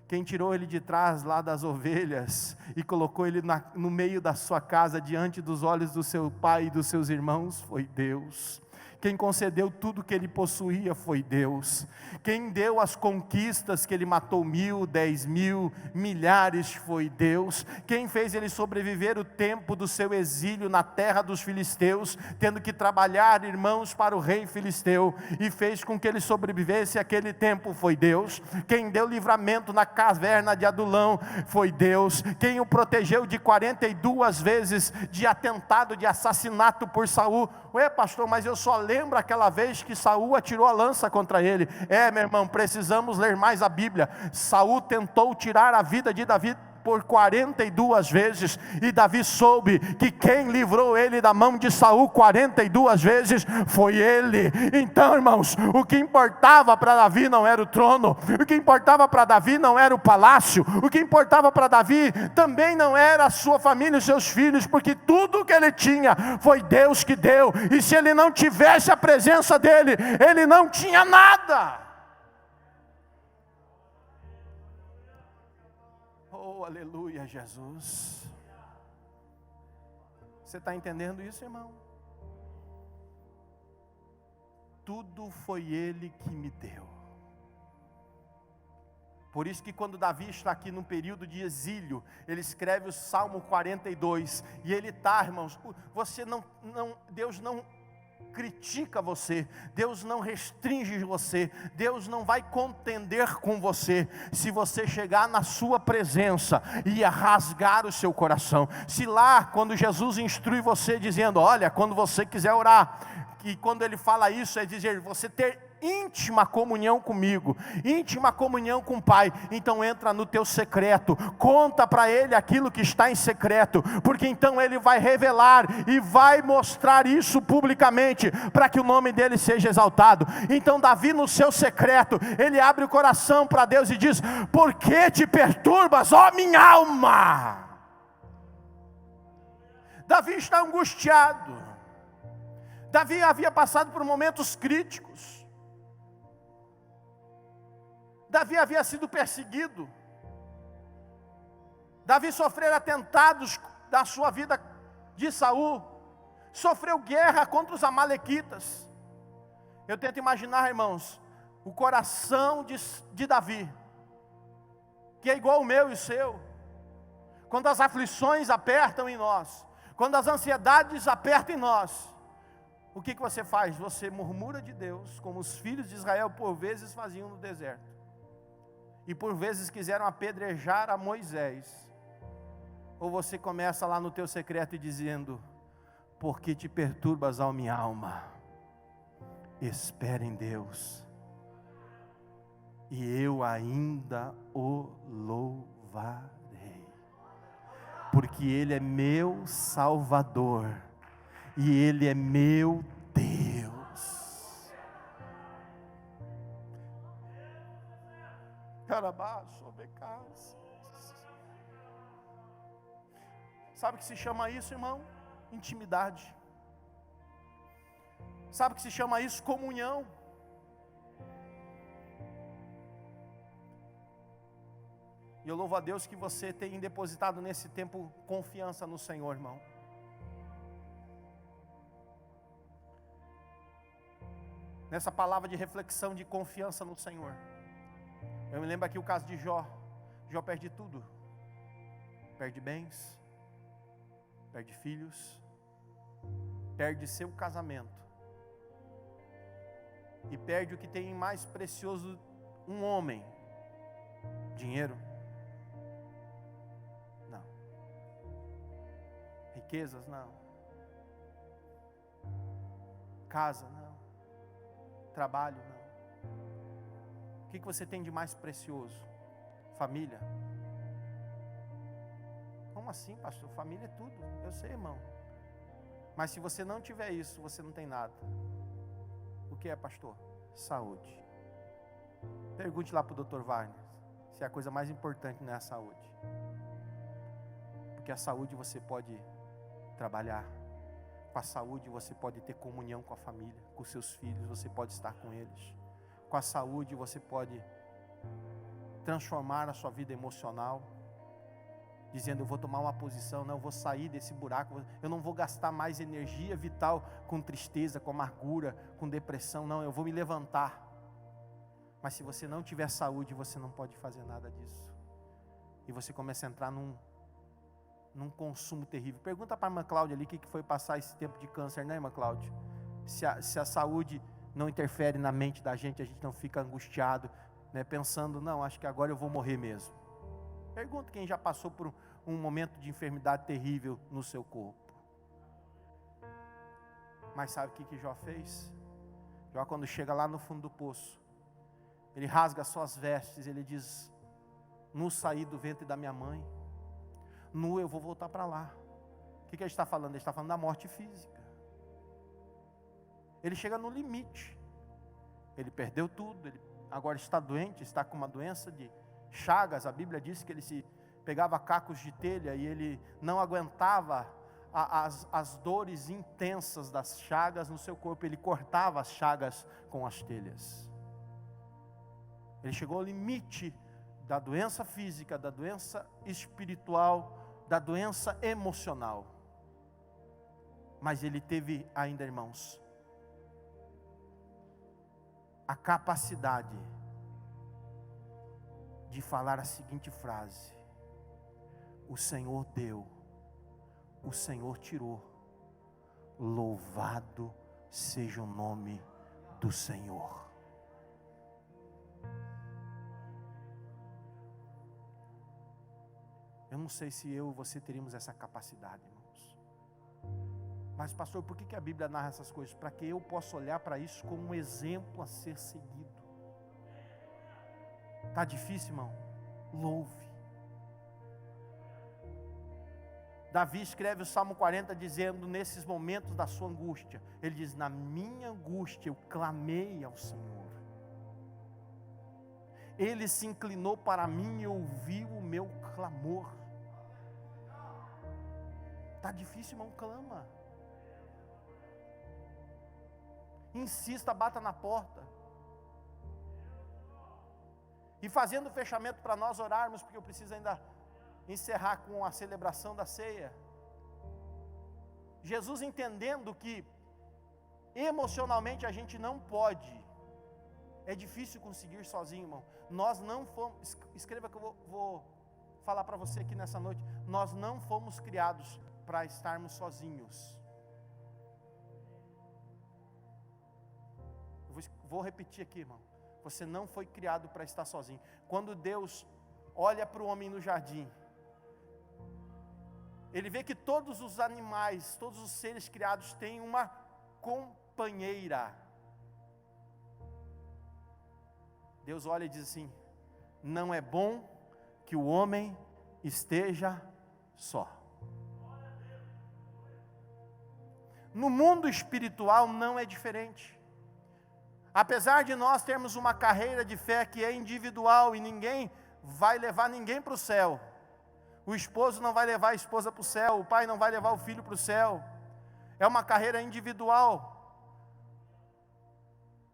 Quem tirou ele de trás lá das ovelhas e colocou ele no meio da sua casa, diante dos olhos do seu pai e dos seus irmãos, foi Deus. Quem concedeu tudo que ele possuía foi Deus. Quem deu as conquistas que ele matou 1.000, 10.000, milhares foi Deus. Quem fez ele sobreviver o tempo do seu exílio na terra dos filisteus, tendo que trabalhar, irmãos, para o rei filisteu, e fez com que ele sobrevivesse aquele tempo foi Deus. Quem deu livramento na caverna de Adulão foi Deus. Quem o protegeu de 42 vezes de atentado, de assassinato por Saul. Ué, pastor, mas eu só lembro aquela vez que Saul atirou a lança contra ele. Meu irmão, precisamos ler mais a Bíblia. Saul tentou tirar a vida de Davi por 42 vezes, e Davi soube que quem livrou ele da mão de Saul 42 vezes foi ele. Então, irmãos, o que importava para Davi não era o trono, o que importava para Davi não era o palácio, o que importava para Davi também não era a sua família e os seus filhos, porque tudo que ele tinha foi Deus que deu, e se ele não tivesse a presença dele, ele não tinha nada. Oh, aleluia, Jesus. Você está entendendo isso, irmão? Tudo foi Ele que me deu. Por isso que quando Davi está aqui num período de exílio, ele escreve o Salmo 42, e ele está, irmãos, Deus não critica você, Deus não restringe você, Deus não vai contender com você, se você chegar na sua presença e rasgar o seu coração. Se lá, quando Jesus instrui você dizendo, olha, quando você quiser orar, e quando ele fala isso, é dizer, você ter íntima comunhão comigo, íntima comunhão com o Pai, então entra no teu secreto, conta para Ele aquilo que está em secreto, porque então Ele vai revelar e vai mostrar isso publicamente, para que o nome dEle seja exaltado. Então Davi, no seu secreto, ele abre o coração para Deus e diz, por que te perturbas, ó minha alma? Davi está angustiado, Davi havia passado por momentos críticos, Davi havia sido perseguido, Davi sofreu atentados da sua vida de Saul, sofreu guerra contra os amalequitas. Eu tento imaginar, irmãos, o coração de Davi, que é igual o meu e o seu, quando as aflições apertam em nós, quando as ansiedades apertam em nós, o que você faz? Você murmura de Deus, como os filhos de Israel por vezes faziam no deserto. E por vezes quiseram apedrejar a Moisés. Ou você começa lá no teu secreto e dizendo, por que te perturbas, ó minha alma? Espera em Deus, e eu ainda o louvarei, porque Ele é meu Salvador, e Ele é meu Deus. Sabe o que se chama isso, irmão? Intimidade. Sabe o que se chama isso? Comunhão. E eu louvo a Deus que você tem depositado nesse tempo confiança no Senhor, irmão. Nessa palavra de reflexão, de confiança no Senhor. Eu me lembro aqui o caso de Jó. Jó perde tudo. Perde bens, perde filhos, perde seu casamento, e perde o que tem mais precioso um homem: dinheiro, não, riquezas, não, casa, não, trabalho, não. O que você tem de mais precioso? Família. Como assim, pastor? Família é tudo. Eu sei, irmão. Mas se você não tiver isso, você não tem nada. O que é, pastor? Saúde. Pergunte lá para o Dr. Wagner se a coisa mais importante não é a saúde. Porque a saúde você pode trabalhar. Com a saúde você pode ter comunhão com a família, com seus filhos, você pode estar com eles. Com a saúde você pode transformar a sua vida emocional. dizendo: eu vou tomar uma posição, não, eu vou sair desse buraco, eu não vou gastar mais energia vital com tristeza, com amargura, com depressão, não, eu vou me levantar. Mas se você não tiver saúde, você não pode fazer nada disso. E você começa a entrar num consumo terrível. Pergunta para a irmã Cláudia ali o que foi passar esse tempo de câncer, né, irmã Cláudia? Se a saúde não interfere na mente da gente, a gente não fica angustiado, né, pensando: não, acho que agora eu vou morrer mesmo. Pergunta quem já passou por um momento de enfermidade terrível no seu corpo. Mas sabe o que Jó fez? Jó, quando chega lá no fundo do poço, ele rasga suas vestes, ele diz: nu saí do ventre da minha mãe, nu eu vou voltar para lá. O que ele está falando? Ele está falando da morte física. Ele chega no limite, ele perdeu tudo, ele agora está doente, está com uma doença de chagas. A Bíblia diz que ele se pegava cacos de telha e ele não aguentava as dores intensas das chagas no seu corpo, ele cortava as chagas com as telhas. Ele chegou ao limite da doença física, da doença espiritual, da doença emocional. Mas ele teve ainda, irmãos, a capacidade de falar a seguinte frase: o Senhor deu, o Senhor tirou, louvado seja o nome do Senhor. Eu não sei se eu e você teríamos essa capacidade, irmãos. Mas pastor, por que a Bíblia narra essas coisas? Para que eu possa olhar para isso como um exemplo a ser seguido. Está difícil, irmão? Louve. Davi escreve o Salmo 40 dizendo, nesses momentos da sua angústia, ele diz: na minha angústia eu clamei ao Senhor. Ele se inclinou para mim e ouviu o meu clamor. Está difícil, irmão? Clama. Insista, bata na porta. E fazendo o fechamento para nós orarmos, porque eu preciso ainda encerrar com a celebração da ceia. Jesus, entendendo que emocionalmente a gente não pode, é difícil conseguir sozinho, irmão. Nós não fomos, escreva que eu vou falar para você aqui nessa noite, nós não fomos criados para estarmos sozinhos. Vou repetir aqui, irmão. Você não foi criado para estar sozinho. Quando Deus olha para o homem no jardim, Ele vê que todos os animais, todos os seres criados têm uma companheira. Deus olha e diz assim: não é bom que o homem esteja só. No mundo espiritual não é diferente. Apesar de nós termos uma carreira de fé que é individual e ninguém vai levar ninguém para o céu. O esposo não vai levar a esposa para o céu, o pai não vai levar o filho para o céu. É uma carreira individual.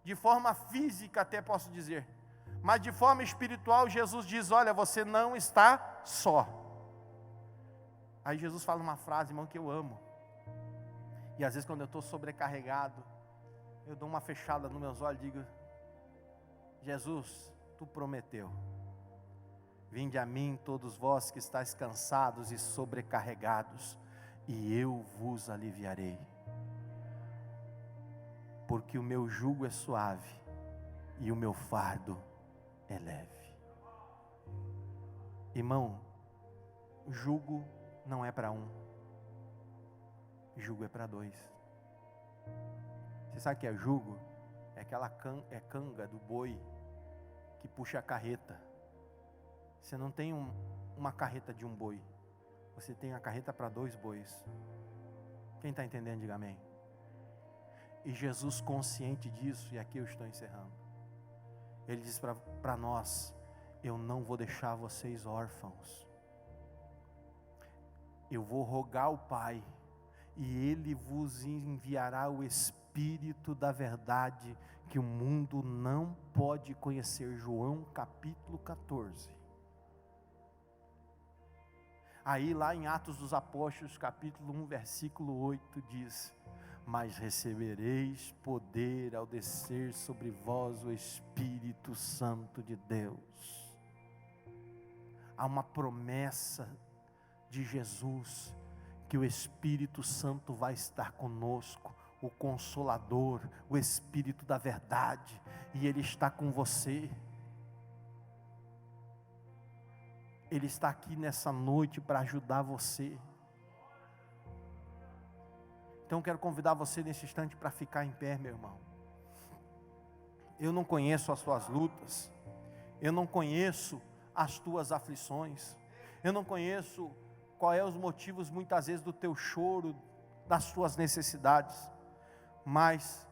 De forma física até posso dizer. Mas de forma espiritual Jesus diz: olha, você não está só. Aí Jesus fala uma frase, irmão, que eu amo. E às vezes quando eu estou sobrecarregado, eu dou uma fechada nos meus olhos e digo: Jesus, Tu prometeu. Vinde a mim todos vós que estáis cansados e sobrecarregados, e eu vos aliviarei. Porque o meu jugo é suave e o meu fardo é leve. Irmão, jugo não é para um, jugo é para dois. Você sabe o que é jugo? É aquela canga do boi que puxa a carreta. Você não tem uma carreta de um boi, você tem a carreta para dois bois. Quem está entendendo, diga amém. E Jesus, consciente disso, e aqui eu estou encerrando, Ele diz para nós: eu não vou deixar vocês órfãos. Eu vou rogar ao Pai, e Ele vos enviará o Espírito da verdade, que o mundo não pode conhecer. João capítulo 14. Aí lá em Atos dos Apóstolos, capítulo 1, versículo 8 diz: mas recebereis poder ao descer sobre vós o Espírito Santo de Deus. Há uma promessa de Jesus, que o Espírito Santo vai estar conosco, o Consolador, o Espírito da verdade, e Ele está com você. Ele está aqui nessa noite para ajudar você. Então eu quero convidar você nesse instante para ficar em pé, meu irmão. Eu não conheço as suas lutas, eu não conheço as tuas aflições, eu não conheço qual é os motivos muitas vezes do teu choro, das suas necessidades, mas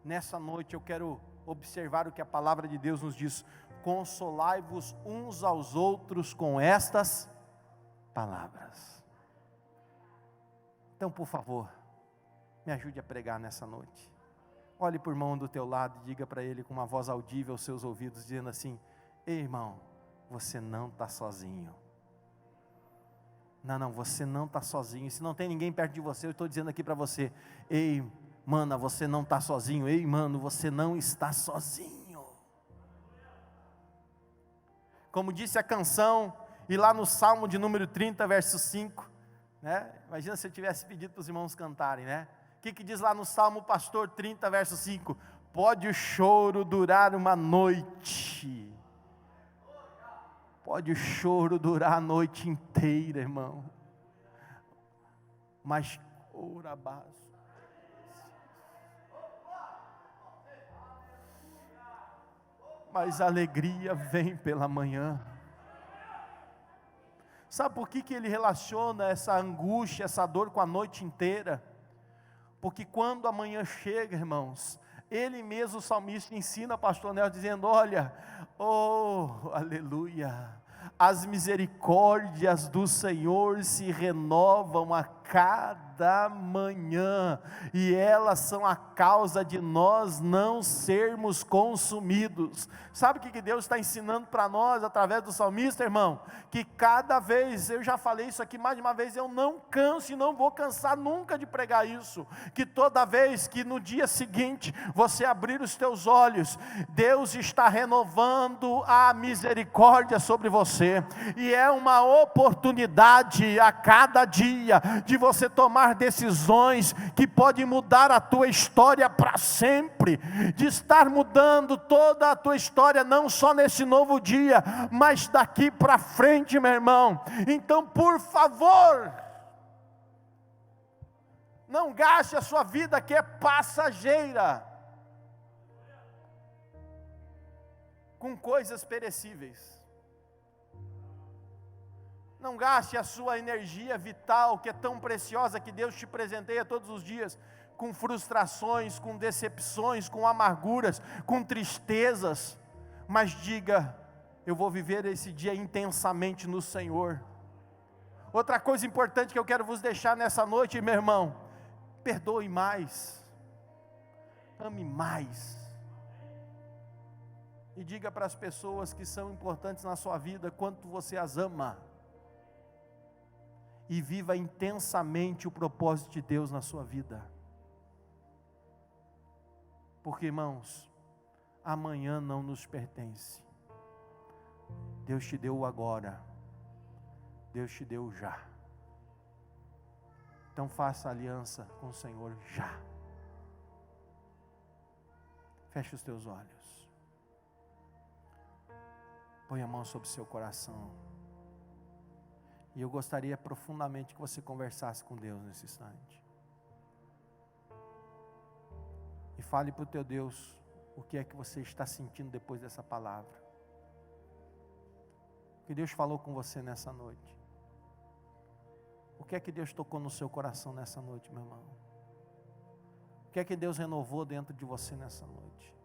nessa noite eu quero observar o que a palavra de Deus nos diz: consolai-vos uns aos outros com estas palavras. Então, por favor, me ajude a pregar nessa noite. Olhe para o irmão do teu lado e diga para ele com uma voz audível aos seus ouvidos, dizendo assim: ei, irmão, você não está sozinho. Não, você não está sozinho. Se não tem ninguém perto de você, eu estou dizendo aqui para você: ei, mana, você não está sozinho. Ei, mano, você não está sozinho. Como disse a canção, e lá no Salmo de número 30, verso 5, né? Imagina se eu tivesse pedido para os irmãos cantarem, né? O que diz lá no Salmo, pastor, 30, verso 5? Pode o choro durar uma noite, pode o choro durar a noite inteira, irmão, mas mas a alegria vem pela manhã. Sabe por que ele relaciona essa angústia, essa dor com a noite inteira? Porque quando a manhã chega, irmãos, ele mesmo, o salmista, ensina, pastor Nelson, dizendo: olha, oh, aleluia, as misericórdias do Senhor se renovam a cada manhã, e elas são a causa de nós não sermos consumidos. Sabe o que Deus está ensinando para nós através do salmista, irmão? Que cada vez, eu já falei isso aqui mais de uma vez, eu não canso e não vou cansar nunca de pregar isso, que toda vez que no dia seguinte você abrir os teus olhos, Deus está renovando a misericórdia sobre você, e é uma oportunidade a cada dia de você tomar decisões que podem mudar a tua história para sempre, de estar mudando toda a tua história, não só nesse novo dia, mas daqui para frente, meu irmão. Então, por favor, não gaste a sua vida que é passageira com coisas perecíveis. Não gaste a sua energia vital, que é tão preciosa, que Deus te presenteia todos os dias, com frustrações, com decepções, com amarguras, com tristezas. Mas diga: eu vou viver esse dia intensamente no Senhor. Outra coisa importante que eu quero vos deixar nessa noite, meu irmão: perdoe mais, ame mais. E diga para as pessoas que são importantes na sua vida quanto você as ama. E viva intensamente o propósito de Deus na sua vida. Porque, irmãos, amanhã não nos pertence. Deus te deu o agora. Deus te deu o já. Então faça aliança com o Senhor já. Feche os teus olhos. Põe a mão sobre o seu coração. E eu gostaria profundamente que você conversasse com Deus nesse instante. E fale para o teu Deus o que é que você está sentindo depois dessa palavra. O que Deus falou com você nessa noite. O que é que Deus tocou no seu coração nessa noite, meu irmão? O que é que Deus renovou dentro de você nessa noite?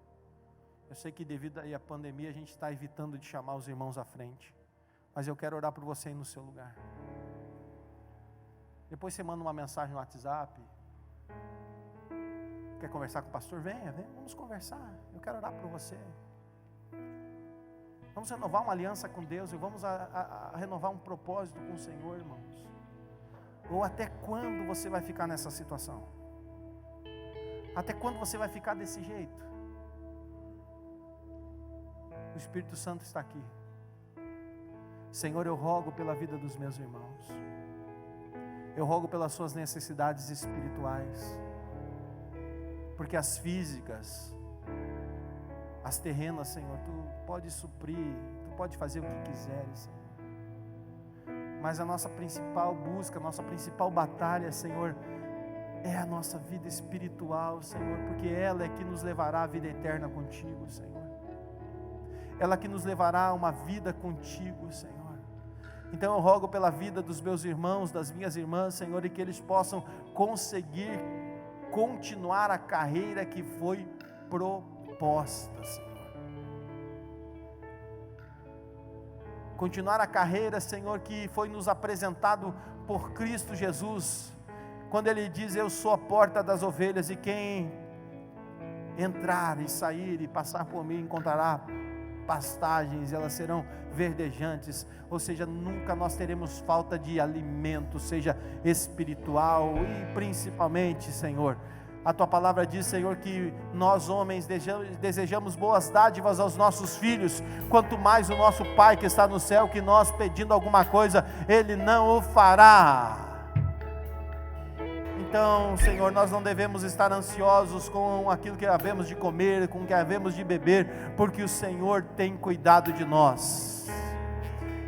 Eu sei que devido aí à pandemia a gente está evitando de chamar os irmãos à frente. Mas eu quero orar por você aí no seu lugar. Depois você manda uma mensagem no WhatsApp. Quer conversar com o pastor? Venha, vamos conversar. Eu quero orar por você. Vamos renovar uma aliança com Deus e vamos a renovar um propósito com o Senhor, irmãos. Ou até quando você vai ficar nessa situação? Até quando você vai ficar desse jeito? O Espírito Santo está aqui. Senhor, eu rogo pela vida dos meus irmãos. Eu rogo pelas suas necessidades espirituais. Porque as físicas, as terrenas, Senhor, Tu pode suprir, Tu pode fazer o que quiseres, Senhor. Mas a nossa principal busca, a nossa principal batalha, Senhor, é a nossa vida espiritual, Senhor, porque ela é que nos levará à vida eterna contigo, Senhor. Ela que nos levará a uma vida contigo, Senhor. Então eu rogo pela vida dos meus irmãos, das minhas irmãs, Senhor, e que eles possam conseguir continuar a carreira que foi proposta, Senhor. Continuar a carreira, Senhor, que foi nos apresentado por Cristo Jesus, quando Ele diz: eu sou a porta das ovelhas, e quem entrar e sair e passar por mim encontrará pastagens, elas serão verdejantes. Ou seja, nunca nós teremos falta de alimento, seja espiritual e principalmente, Senhor, a Tua palavra diz, Senhor, que nós homens desejamos boas dádivas aos nossos filhos, quanto mais o nosso Pai que está no céu, que nós pedindo alguma coisa, Ele não o fará. Então, Senhor, nós não devemos estar ansiosos com aquilo que havemos de comer, com o que havemos de beber, porque o Senhor tem cuidado de nós.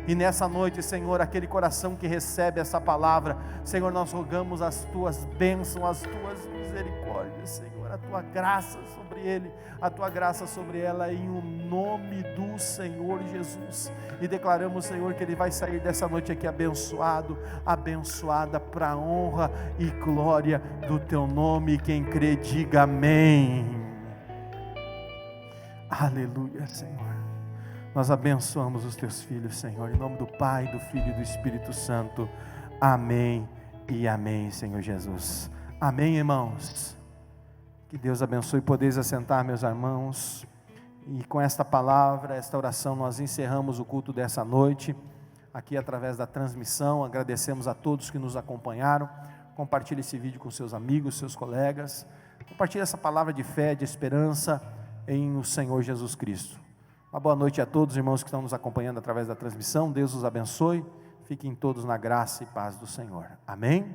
E nessa noite, Senhor, aquele coração que recebe essa palavra, Senhor, nós rogamos as Tuas bênçãos, as Tuas misericórdias, Senhor, a Tua graça sobre ele, a Tua graça sobre ela, em o nome do Senhor Jesus. E declaramos, Senhor, que ele vai sair dessa noite aqui abençoado, abençoada, para a honra e glória do Teu nome. Quem crê, diga amém. Aleluia, Senhor. Nós abençoamos os Teus filhos, Senhor, em nome do Pai, do Filho e do Espírito Santo. Amém e amém, Senhor Jesus. Amém, irmãos. Que Deus abençoe. Podeis assentar, meus irmãos. E com esta palavra, esta oração, nós encerramos o culto dessa noite, aqui através da transmissão. Agradecemos a todos que nos acompanharam. Compartilhe esse vídeo com seus amigos, seus colegas. Compartilhe essa palavra de fé, de esperança em o Senhor Jesus Cristo. Uma boa noite a todos, irmãos que estão nos acompanhando através da transmissão. Deus os abençoe. Fiquem todos na graça e paz do Senhor. Amém?